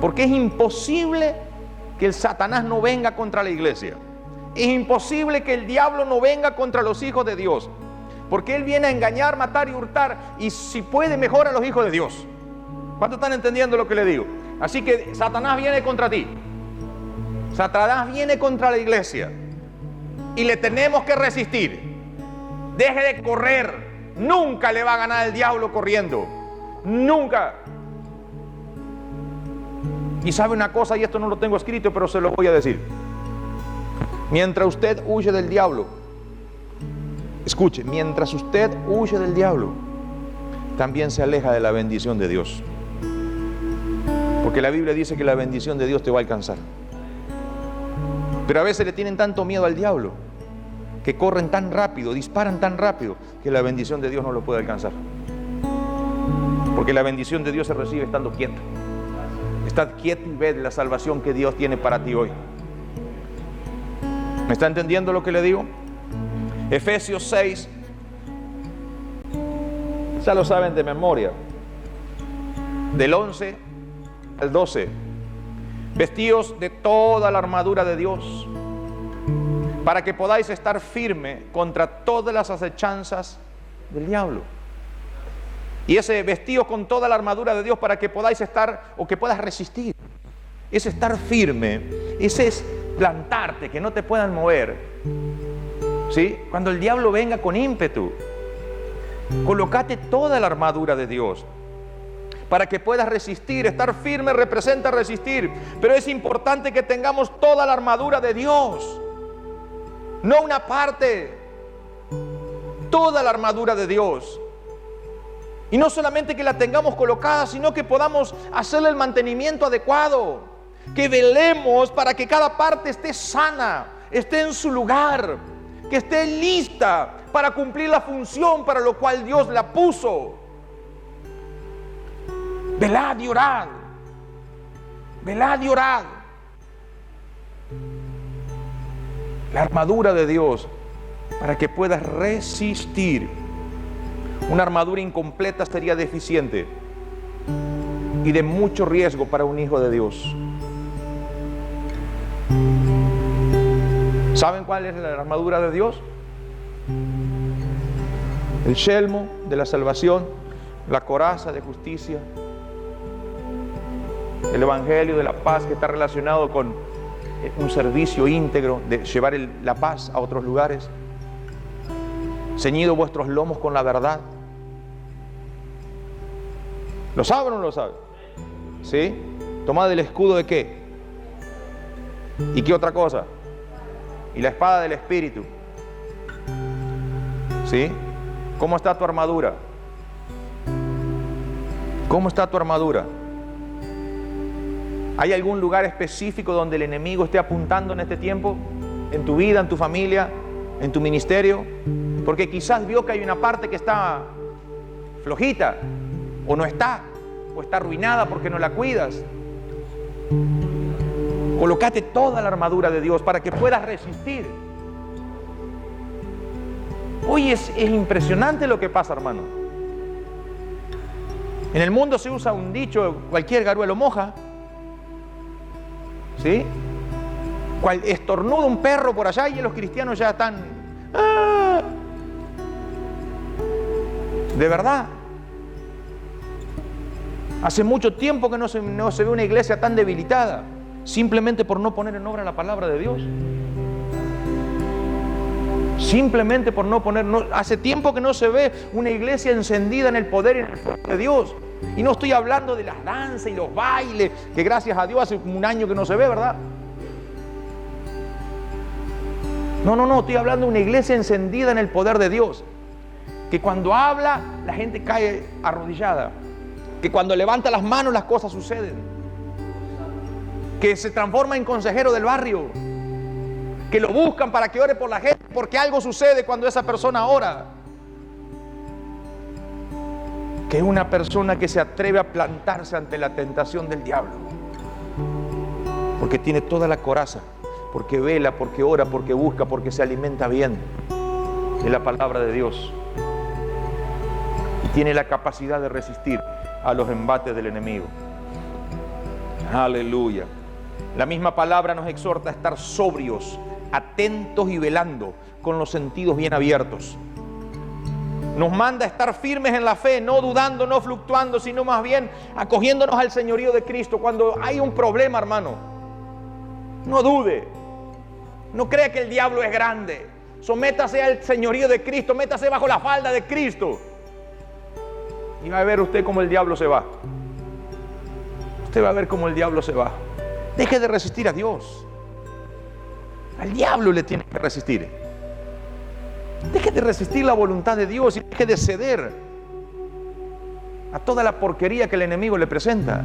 Porque es imposible que el Satanás no venga contra la iglesia. Es imposible que el diablo no venga contra los hijos de Dios. Porque él viene a engañar, matar y hurtar. Y si puede, mejor a los hijos de Dios. ¿Cuántos están entendiendo lo que le digo? Así que Satanás viene contra ti. Satanás viene contra la iglesia. Y le tenemos que resistir. Deje de correr. Nunca le va a ganar el diablo corriendo. Nunca. Y sabe una cosa, y esto no lo tengo escrito, pero se lo voy a decir. Mientras usted huye del diablo, escuche, mientras usted huye del diablo, también se aleja de la bendición de Dios. Porque la Biblia dice que la bendición de Dios te va a alcanzar. Pero a veces le tienen tanto miedo al diablo, que corren tan rápido, disparan tan rápido, que la bendición de Dios no lo puede alcanzar. Porque la bendición de Dios se recibe estando quieto. Estad quieto y ved la salvación que Dios tiene para ti hoy. ¿Me está entendiendo lo que le digo? Efesios 6, ya lo saben de memoria, del 11 al 12. Vestíos de toda la armadura de Dios, para que podáis estar firme contra todas las acechanzas del diablo. Y ese vestido con toda la armadura de Dios para que podáis estar, o que puedas resistir. Ese estar firme, ese es plantarte, que no te puedan mover. ¿Sí? Cuando el diablo venga con ímpetu, colócate toda la armadura de Dios para que puedas resistir. Estar firme representa resistir, pero es importante que tengamos toda la armadura de Dios. No una parte, toda la armadura de Dios. Y no solamente que la tengamos colocada, sino que podamos hacerle el mantenimiento adecuado. Que velemos para que cada parte esté sana, esté en su lugar, que esté lista para cumplir la función para lo cual Dios la puso. Velad y orad. Velad y orad. La armadura de Dios para que puedas resistir. Una armadura incompleta sería deficiente y de mucho riesgo para un hijo de Dios. ¿Saben cuál es la armadura de Dios? El yelmo de la salvación, la coraza de justicia, el evangelio de la paz, que está relacionado con un servicio íntegro de llevar la paz a otros lugares. Ceñido vuestros lomos con la verdad. ¿Lo saben o no lo saben? ¿Sí? Tomad el escudo de qué. ¿Y qué otra cosa? Y la espada del Espíritu. ¿Sí? ¿Cómo está tu armadura? ¿Cómo está tu armadura? ¿Hay algún lugar específico donde el enemigo esté apuntando en este tiempo? ¿En tu vida, en tu familia, en tu ministerio? Porque quizás vio que hay una parte que está flojita, o no está, o está arruinada porque no la cuidas. Colócate toda la armadura de Dios para que puedas resistir. Hoy es impresionante lo que pasa, hermano. En el mundo se usa un dicho, cualquier garuelo moja. ¿Sí? Estornuda un perro por allá y los cristianos ya están... ¡Ah! De verdad. Hace mucho tiempo que no se ve una iglesia tan debilitada, simplemente por no poner en obra la palabra de Dios. Simplemente por no poner, hace tiempo que no se ve una iglesia encendida en el poder y en el fuego de Dios. Y no estoy hablando de las danzas y los bailes, que gracias a Dios hace un año que no se ve, ¿verdad? No, estoy hablando de una iglesia encendida en el poder de Dios. Que cuando habla, la gente cae arrodillada. Que cuando levanta las manos, las cosas suceden. Que se transforma en consejero del barrio. Que lo buscan para que ore por la gente, porque algo sucede cuando esa persona ora. Que es una persona que se atreve a plantarse ante la tentación del diablo. Porque tiene toda la coraza. Porque vela, porque ora, porque busca, porque se alimenta bien de la palabra de Dios. Y tiene la capacidad de resistir a los embates del enemigo. Aleluya. La misma palabra nos exhorta a estar sobrios, atentos y velando, con los sentidos bien abiertos. Nos manda a estar firmes en la fe, no dudando, no fluctuando, sino más bien acogiéndonos al señorío de Cristo. Cuando hay un problema, hermano, no dude. No crea que el diablo es grande. Sométase al señorío de Cristo, métase bajo la falda de Cristo. Y va a ver usted cómo el diablo se va. Usted va a ver cómo el diablo se va. Deje de resistir a Dios. Al diablo le tiene que resistir. Deje de resistir la voluntad de Dios y deje de ceder a toda la porquería que el enemigo le presenta.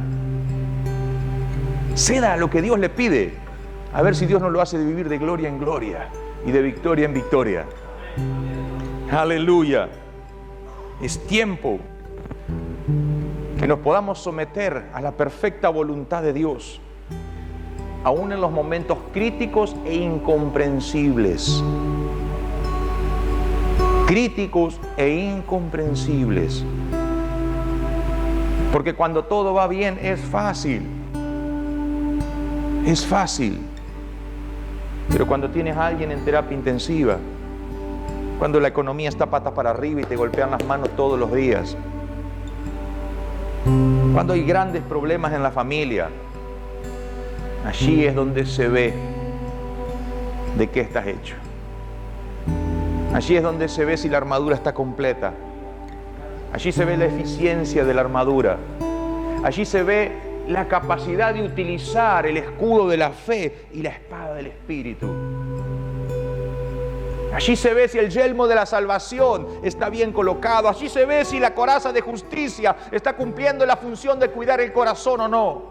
Ceda a lo que Dios le pide. A ver si Dios nos lo hace de vivir de gloria en gloria y de victoria en victoria. Aleluya. Es tiempo que nos podamos someter a la perfecta voluntad de Dios, aún en los momentos críticos e incomprensibles. Críticos e incomprensibles. Porque cuando todo va bien es fácil. Es fácil. Pero cuando tienes a alguien en terapia intensiva, cuando la economía está patas para arriba y te golpean las manos todos los días, cuando hay grandes problemas en la familia, allí es donde se ve de qué estás hecho. Allí es donde se ve si la armadura está completa. Allí se ve la eficiencia de la armadura. Allí se ve la capacidad de utilizar el escudo de la fe y la espada del Espíritu. Allí se ve si el yelmo de la salvación está bien colocado. Allí se ve si la coraza de justicia está cumpliendo la función de cuidar el corazón o no.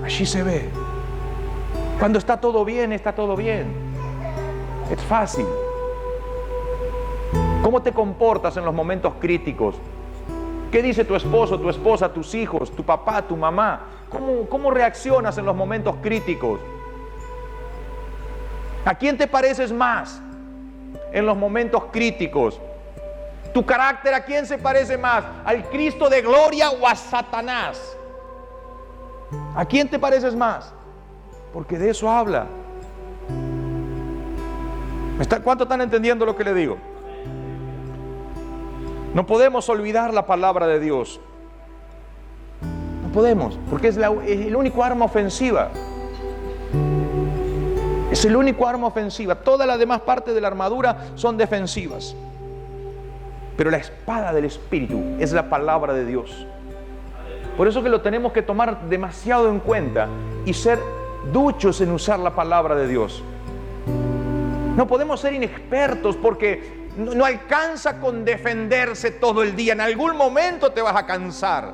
Allí se ve. Cuando está todo bien, está todo bien. Es fácil. ¿Cómo te comportas en los momentos críticos? ¿Qué dice tu esposo, tu esposa, tus hijos, tu papá, tu mamá? ¿Cómo reaccionas en los momentos críticos? ¿A quién te pareces más en los momentos críticos? ¿Tu carácter a quién se parece más? ¿Al Cristo de gloria o a Satanás? ¿A quién te pareces más? Porque de eso habla. ¿Cuántos están entendiendo lo que le digo? No podemos olvidar la palabra de Dios. No podemos, porque es el único arma ofensiva. Es el único arma ofensiva. Todas las demás partes de la armadura son defensivas. Pero la espada del Espíritu es la palabra de Dios. Por eso que lo tenemos que tomar demasiado en cuenta y ser duchos en usar la palabra de Dios. No podemos ser inexpertos porque no alcanza con defenderse todo el día. En algún momento te vas a cansar.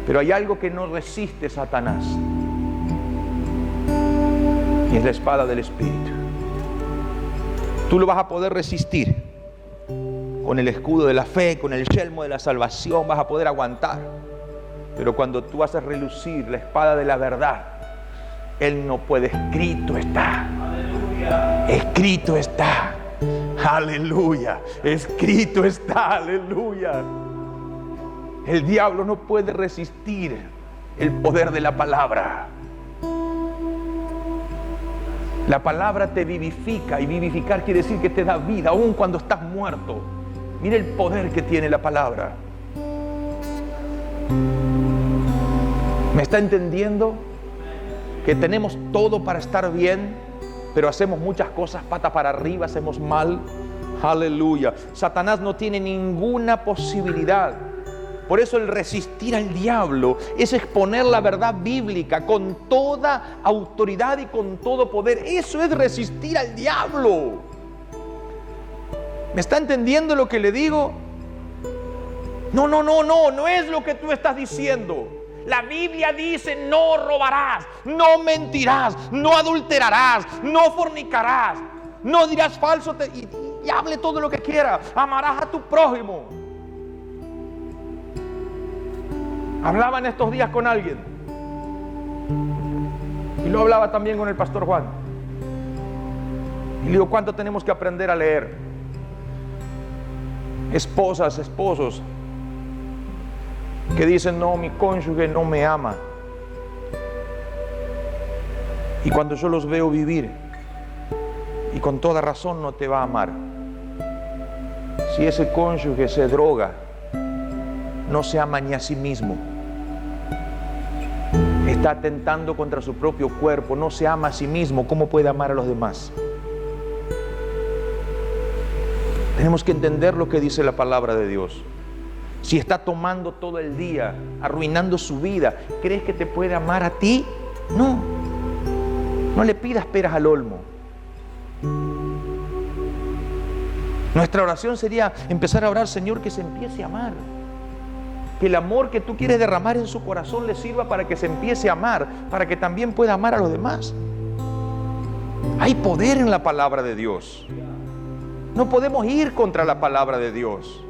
Pero hay algo que no resiste Satanás. Y es la espada del Espíritu. Tú lo vas a poder resistir con el escudo de la fe, con el yelmo de la salvación, vas a poder aguantar. Pero cuando tú haces relucir la espada de la verdad, Él no puede. Escrito está. Escrito está. Aleluya. Escrito está. Aleluya. El diablo no puede resistir el poder de la palabra. La palabra te vivifica, y vivificar quiere decir que te da vida, aun cuando estás muerto. Mire el poder que tiene la palabra. ¿Me está entendiendo? Que tenemos todo para estar bien, pero hacemos muchas cosas pata para arriba, hacemos mal. Aleluya. Satanás no tiene ninguna posibilidad. Por eso el resistir al diablo es exponer la verdad bíblica con toda autoridad y con todo poder. Eso es resistir al diablo. ¿Me está entendiendo lo que le digo? No es lo que tú estás diciendo. La Biblia dice: no robarás, no mentirás, no adulterarás, no fornicarás, no dirás falso y hable todo lo que quiera. Amarás a tu prójimo. Hablaba en estos días con alguien y lo hablaba también con el pastor Juan. Y le digo: ¿cuánto tenemos que aprender a leer? Esposas, esposos que dicen: no, mi cónyuge no me ama. Y cuando yo los veo vivir, y con toda razón no te va a amar. Si ese cónyuge se droga, no se ama ni a sí mismo, está atentando contra su propio cuerpo, no se ama a sí mismo, ¿cómo puede amar a los demás? Tenemos que entender lo que dice la palabra de Dios. Si está tomando todo el día, arruinando su vida, ¿crees que te puede amar a ti? No. No le pidas peras al olmo. Nuestra oración sería empezar a orar: Señor, que se empiece a amar. Que el amor que tú quieres derramar en su corazón le sirva para que se empiece a amar, para que también pueda amar a los demás. Hay poder en la palabra de Dios. No podemos ir contra la palabra de Dios.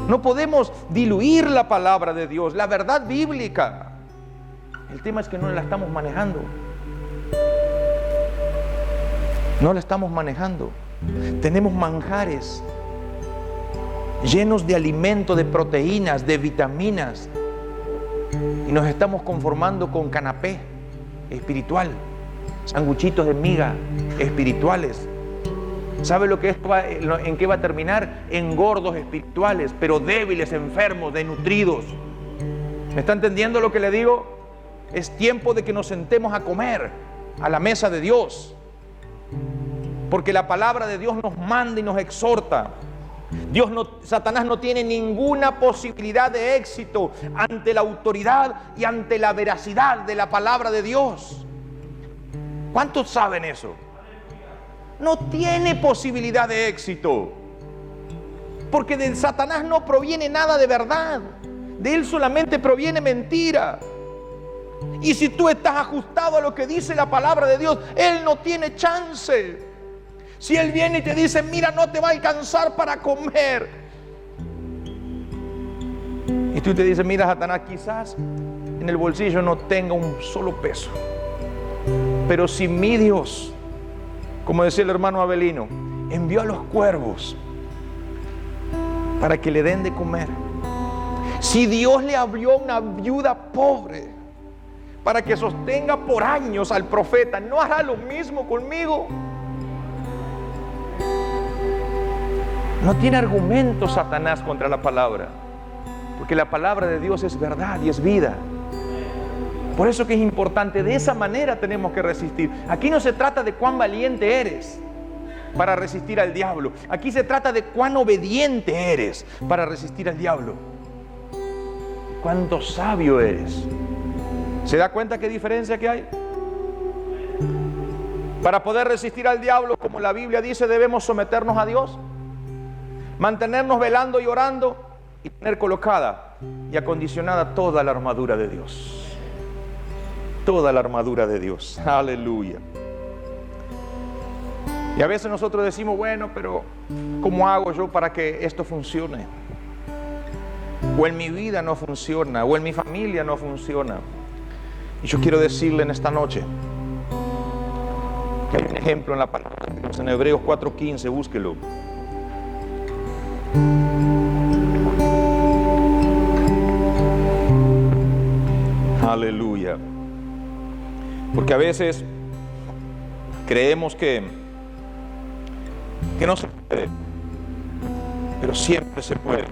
No podemos diluir la palabra de Dios, la verdad bíblica. El tema es que no la estamos manejando. No la estamos manejando. Tenemos manjares llenos de alimento, de proteínas, de vitaminas, y nos estamos conformando con canapé espiritual, sanguchitos de miga espirituales. ¿Sabe lo que es, en qué va a terminar? En gordos espirituales, pero débiles, enfermos, desnutridos. ¿Me está entendiendo lo que le digo? Es tiempo de que nos sentemos a comer a la mesa de Dios, porque la palabra de Dios nos manda y nos exhorta. Satanás no tiene ninguna posibilidad de éxito ante la autoridad y ante la veracidad de la palabra de Dios. ¿Cuántos saben eso? No tiene posibilidad de éxito, porque de Satanás no proviene nada de verdad. De él solamente proviene mentira. Y si tú estás ajustado a lo que dice la palabra de Dios, él no tiene chance. Si él viene y te dice: mira, no te va a alcanzar para comer, y tú te dices: mira, Satanás, quizás en el bolsillo no tenga un solo peso, pero si mi Dios, como decía el hermano Abelino, envió a los cuervos para que le den de comer, si Dios le abrió a una viuda pobre para que sostenga por años al profeta, ¿no hará lo mismo conmigo? No tiene argumento Satanás contra la palabra, porque la palabra de Dios es verdad y es vida. Por eso que es importante, de esa manera tenemos que resistir. Aquí no se trata de cuán valiente eres para resistir al diablo. Aquí se trata de cuán obediente eres para resistir al diablo. Cuánto sabio eres. ¿Se da cuenta qué diferencia que hay? Para poder resistir al diablo, como la Biblia dice, debemos someternos a Dios, mantenernos velando y orando, y tener colocada y acondicionada toda la armadura de Dios. Toda la armadura de Dios. Aleluya. Y a veces nosotros decimos: bueno, pero ¿cómo hago yo para que esto funcione? O en mi vida no funciona, o en mi familia no funciona. Y yo quiero decirle en esta noche que hay un ejemplo en la palabra de Dios, en Hebreos 4:15, búsquelo. Aleluya. Porque a veces creemos que no se puede. Pero siempre se puede.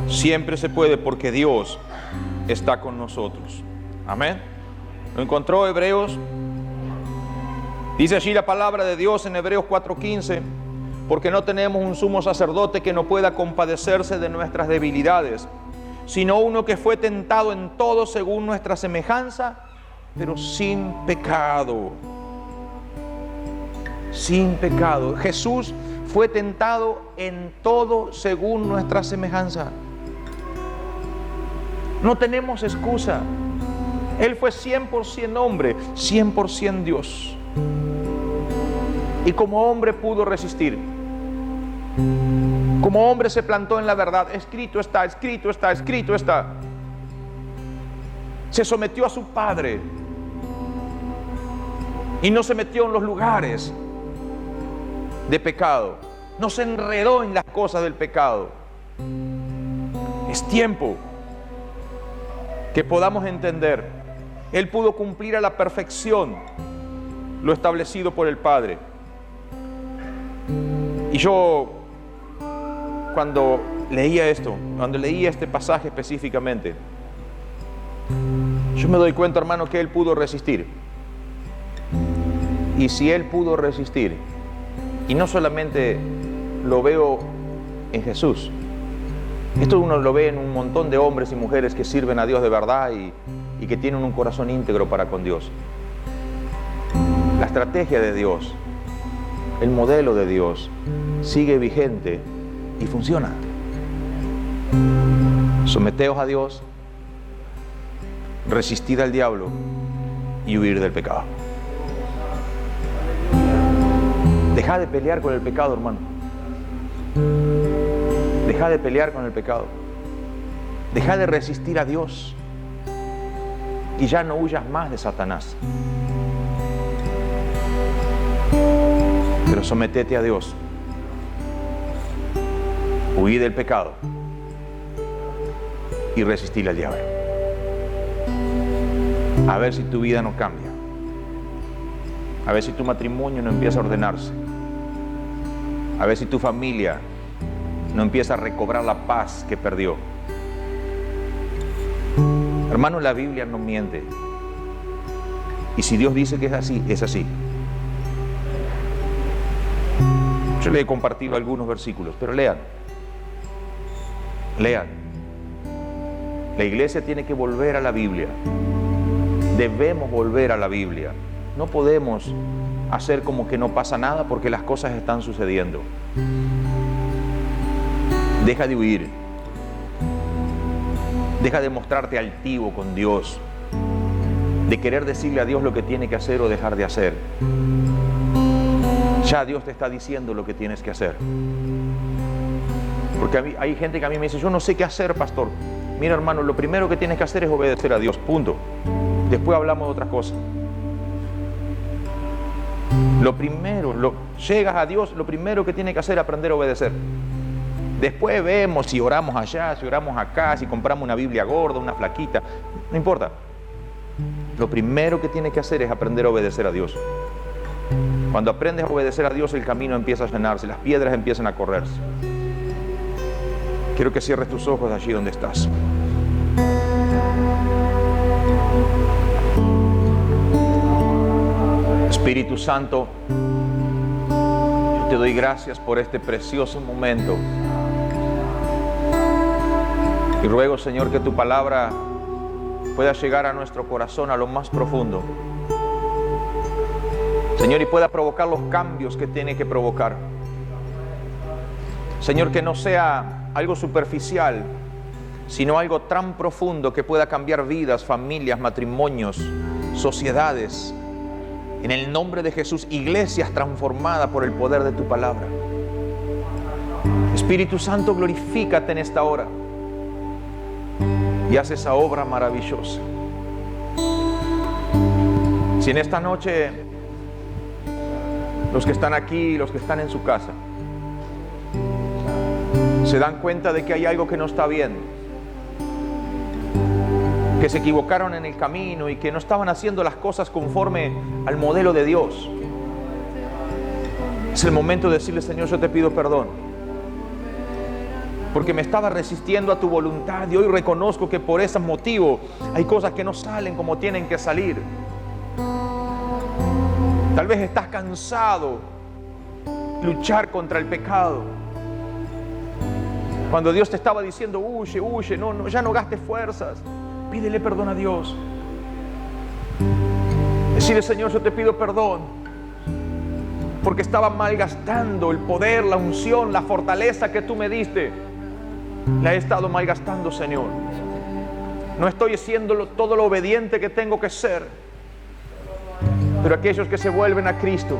Siempre se puede porque Dios está con nosotros. Amén. ¿Lo encontró Hebreos? Dice allí la palabra de Dios en Hebreos 4:15, porque no tenemos un sumo sacerdote que no pueda compadecerse de nuestras debilidades, sino uno que fue tentado en todo según nuestra semejanza, pero sin pecado. Sin pecado. Jesús fue tentado en todo según nuestra semejanza. No tenemos excusa. Él fue 100% hombre, 100% Dios. Y como hombre pudo resistir. Como hombre se plantó en la verdad. Escrito está, escrito está, escrito está. Se sometió a su Padre. Y no se metió en los lugares de pecado. No se enredó en las cosas del pecado. Es tiempo que podamos entender. Él pudo cumplir a la perfección lo establecido por el Padre. Y yo, cuando leía esto, cuando leía este pasaje específicamente, yo me doy cuenta, hermano, que Él pudo resistir. Y si Él pudo resistir, y no solamente lo veo en Jesús, esto uno lo ve en un montón de hombres y mujeres que sirven a Dios de verdad y que tienen un corazón íntegro para con Dios. La estrategia de Dios, el modelo de Dios, sigue vigente y funciona. Someteos a Dios, resistid al diablo y huir del pecado. Deja de pelear con el pecado, hermano. Deja de pelear con el pecado. Deja de resistir a Dios. Y ya no huyas más de Satanás. Pero sometete a Dios. Huí del pecado. Y resistir al diablo. A ver si tu vida no cambia. A ver si tu matrimonio no empieza a ordenarse. A ver si tu familia no empieza a recobrar la paz que perdió. Hermano, la Biblia no miente. Y si Dios dice que es así, es así. Yo le he compartido algunos versículos, pero lean. Lean. La iglesia tiene que volver a la Biblia. Debemos volver a la Biblia. No podemos hacer como que no pasa nada porque las cosas están sucediendo. Deja de huir. Deja de mostrarte altivo con Dios, de querer decirle a Dios lo que tiene que hacer o dejar de hacer. Ya Dios te está diciendo lo que tienes que hacer. Porque hay gente que a mí me dice, yo no sé qué hacer, pastor. Mira, hermano, lo primero que tienes que hacer es obedecer a Dios, punto. Después hablamos de otras cosas. Lo primero, llegas a Dios, lo primero que tienes que hacer es aprender a obedecer. Después vemos si oramos allá, si oramos acá, si compramos una Biblia gorda, una flaquita, no importa. Lo primero que tienes que hacer es aprender a obedecer a Dios. Cuando aprendes a obedecer a Dios, el camino empieza a llenarse, las piedras empiezan a correrse. Quiero que cierres tus ojos allí donde estás. Espíritu Santo, yo te doy gracias por este precioso momento. Y ruego, Señor, que tu palabra pueda llegar a nuestro corazón a lo más profundo. Señor, y pueda provocar los cambios que tiene que provocar. Señor, que no sea algo superficial, sino algo tan profundo que pueda cambiar vidas, familias, matrimonios, sociedades. En el nombre de Jesús, iglesias transformadas por el poder de tu palabra. Espíritu Santo, glorifícate en esta hora y haz esa obra maravillosa. Si en esta noche los que están aquí, los que están en su casa, se dan cuenta de que hay algo que no está bien, que se equivocaron en el camino y que no estaban haciendo las cosas conforme al modelo de Dios, es el momento de decirle, Señor, yo te pido perdón. porque me estaba resistiendo a tu voluntad, y hoy reconozco que por ese motivo hay cosas que no salen como tienen que salir. Tal vez estás cansado de luchar contra el pecado, cuando Dios te estaba diciendo huye, huye, no, ya no gastes fuerzas. Pídele perdón a Dios. Decirle: Señor, yo te pido perdón porque estaba malgastando el poder, la unción, la fortaleza que tú me diste. La he estado malgastando, Señor. No estoy siendo todo lo obediente que tengo que ser. Pero aquellos que se vuelven a Cristo,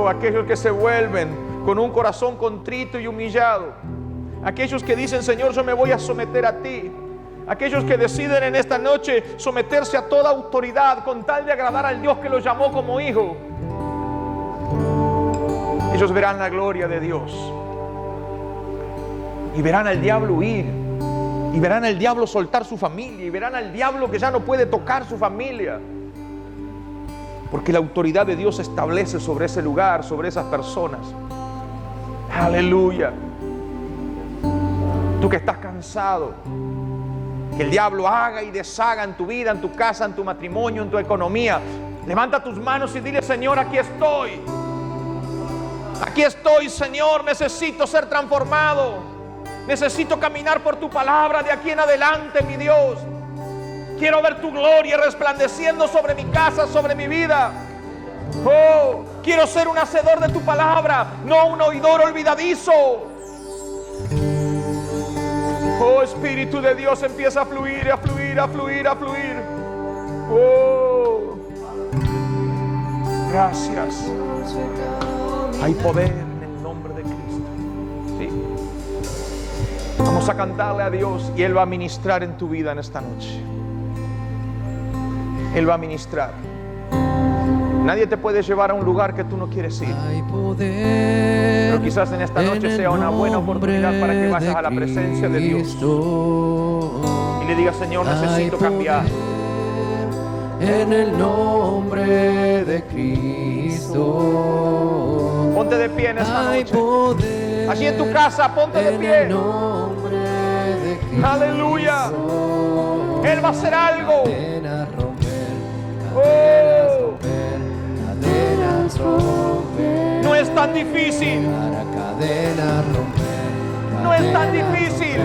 aquellos que se vuelven con un corazón contrito y humillado, aquellos que dicen: Señor, yo me voy a someter a ti, aquellos que deciden en esta noche someterse a toda autoridad con tal de agradar al Dios que los llamó como hijo, ellos verán la gloria de Dios y verán al diablo huir, y verán al diablo soltar su familia, y verán al diablo que ya no puede tocar su familia, porque la autoridad de Dios se establece sobre ese lugar, sobre esas personas. Aleluya. Tú que estás cansado, que el diablo haga y deshaga en tu vida, en tu casa, en tu matrimonio, en tu economía, levanta tus manos y dile: Señor, aquí estoy. Aquí estoy, Señor, necesito ser transformado. Necesito caminar por tu palabra de aquí en adelante, mi Dios. Quiero ver tu gloria resplandeciendo sobre mi casa, sobre mi vida. Oh, quiero ser un hacedor de tu palabra, no un oidor olvidadizo. Oh, Espíritu de Dios, empieza a fluir, a fluir, a fluir, a fluir. Oh, gracias. Hay poder en el nombre de Cristo. Sí. Vamos a cantarle a Dios y Él va a ministrar en tu vida en esta noche. Él va a ministrar. Nadie te puede llevar a un lugar que tú no quieres ir. Pero quizás en esta noche sea una buena oportunidad para que vayas a la presencia de Dios y le digas: Señor, necesito cambiar. En el nombre de Cristo. Ponte de pie en esta noche. Allí en tu casa, ponte de pie. Aleluya. Él va a hacer algo. Oh. No es tan difícil. No es tan difícil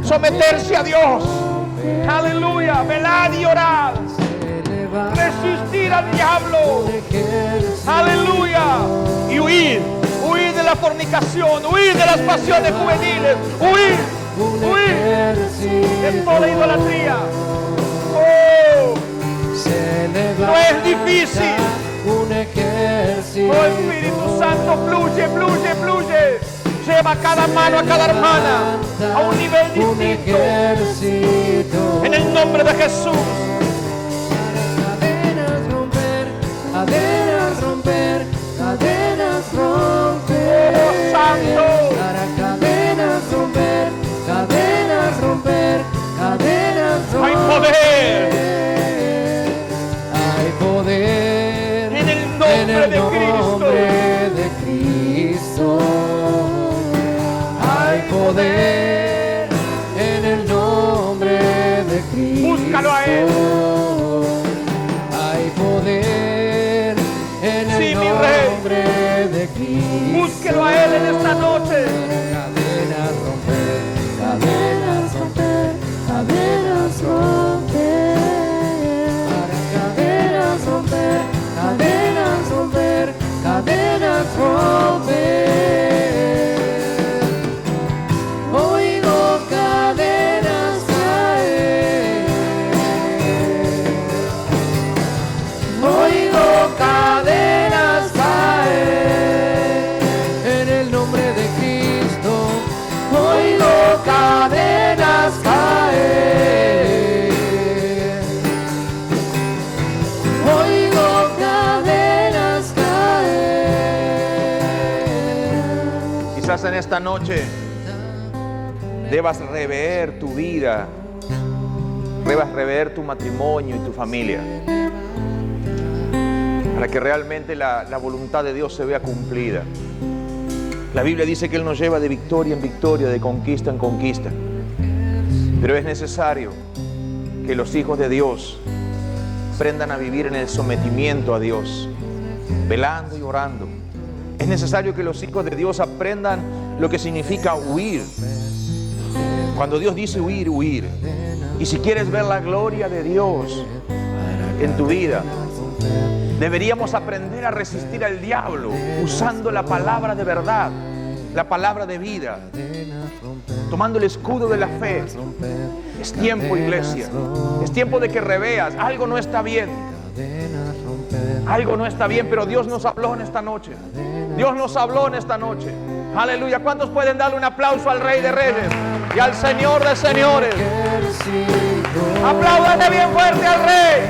someterse a Dios. Aleluya. Velad y orad. Resistir al diablo. Aleluya. Y huir. Huir de la fornicación. Huir de las pasiones juveniles. Huir. Huir de toda idolatría. Oh. No es difícil. Oh, Espíritu Santo, fluye, fluye, fluye. Lleva cada mano a cada hermana a un nivel distinto. En el nombre de Jesús. Cadenas romper, cadenas romper, cadenas romper. Oh, Santo. Cadenas romper, cadenas romper, cadenas romper. Hay poder. Hay poder En el nombre de Cristo. Hay poder en el nombre de Cristo. Búscalo a Él. Hay poder en Sí, el mi Rey. nombre de Cristo. Búsquelo a Él en esta noche. Cadenas romper, cadenas romper, cadenas romper. Cadenas romper, cadenas romper, cadenas romper. Oigo cadenas caer. Oigo cadenas caer. En el nombre de Cristo. Oigo cadenas caer. Oigo cadenas caer. Quizás en esta noche debas rever tu vida, debas rever tu matrimonio y tu familia, para que realmente la voluntad de Dios se vea cumplida. La Biblia dice que Él nos lleva de victoria en victoria, de conquista en conquista. Pero es necesario que los hijos de Dios aprendan a vivir en el sometimiento a Dios, velando y orando. Es necesario que los hijos de Dios aprendan lo que significa huir. Cuando Dios dice huir, huir. Y si quieres ver la gloria de Dios en tu vida, deberíamos aprender a resistir al diablo usando la palabra de verdad, la palabra de vida, tomando el escudo de la fe. Es tiempo, iglesia. Es tiempo de que reveas. Algo no está bien. Algo no está bien, pero Dios nos habló en esta noche. Dios nos habló en esta noche. Aleluya. ¿Cuántos pueden darle un aplauso al Rey de Reyes y al Señor de Señores? Apláudale bien fuerte al Rey.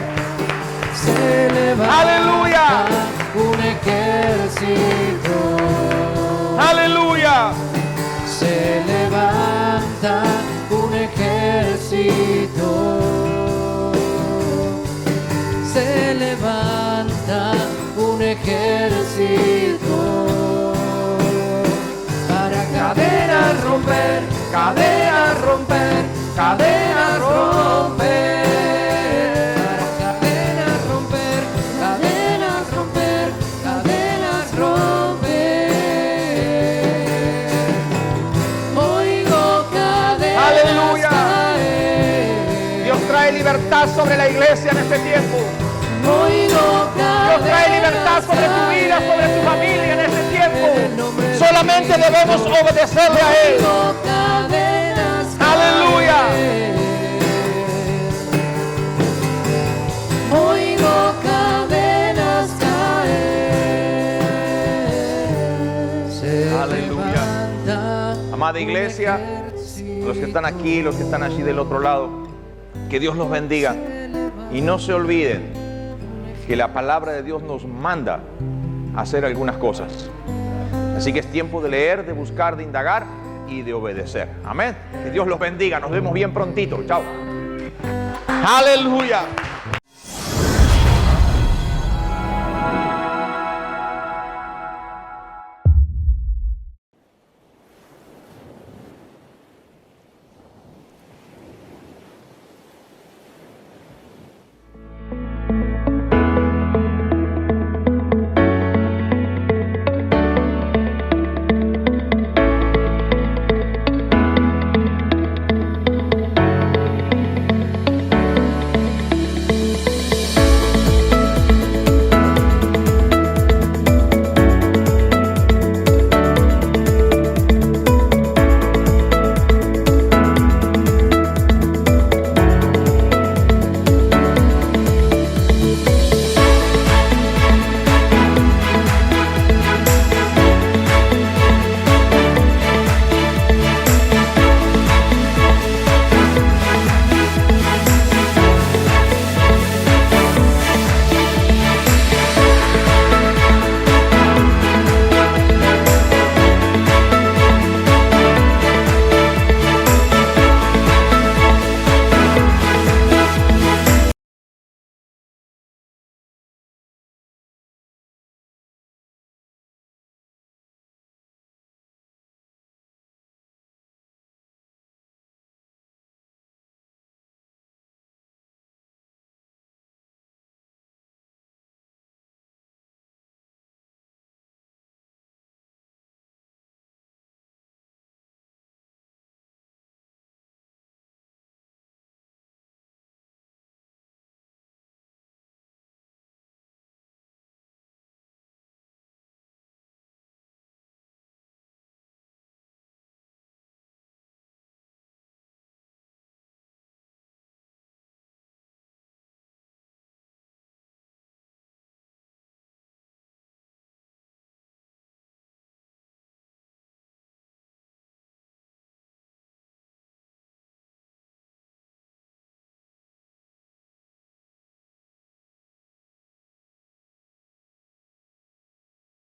Aleluya. Un ejército. Aleluya. Se levanta un ejército. Se levanta un ejército para cadenas romper, cadenas romper, cadenas romper. Para cadenas romper, cadenas romper, cadenas romper. Oigo cadenas. Aleluya. Caer. Dios trae libertad sobre la iglesia en este tiempo. Oigo Dios trae libertad sobre tu vida, sobre tu familia en este tiempo. Solamente debemos obedecerle a Él. Aleluya. Oigo cadenas caer. Aleluya. Amada iglesia, los que están aquí, los que están allí del otro lado, que Dios los bendiga. Y no se olviden que la palabra de Dios nos manda a hacer algunas cosas. Así que es tiempo de leer, de buscar, de indagar y de obedecer. Amén. Que Dios los bendiga. Nos vemos bien prontito. Chao. Aleluya.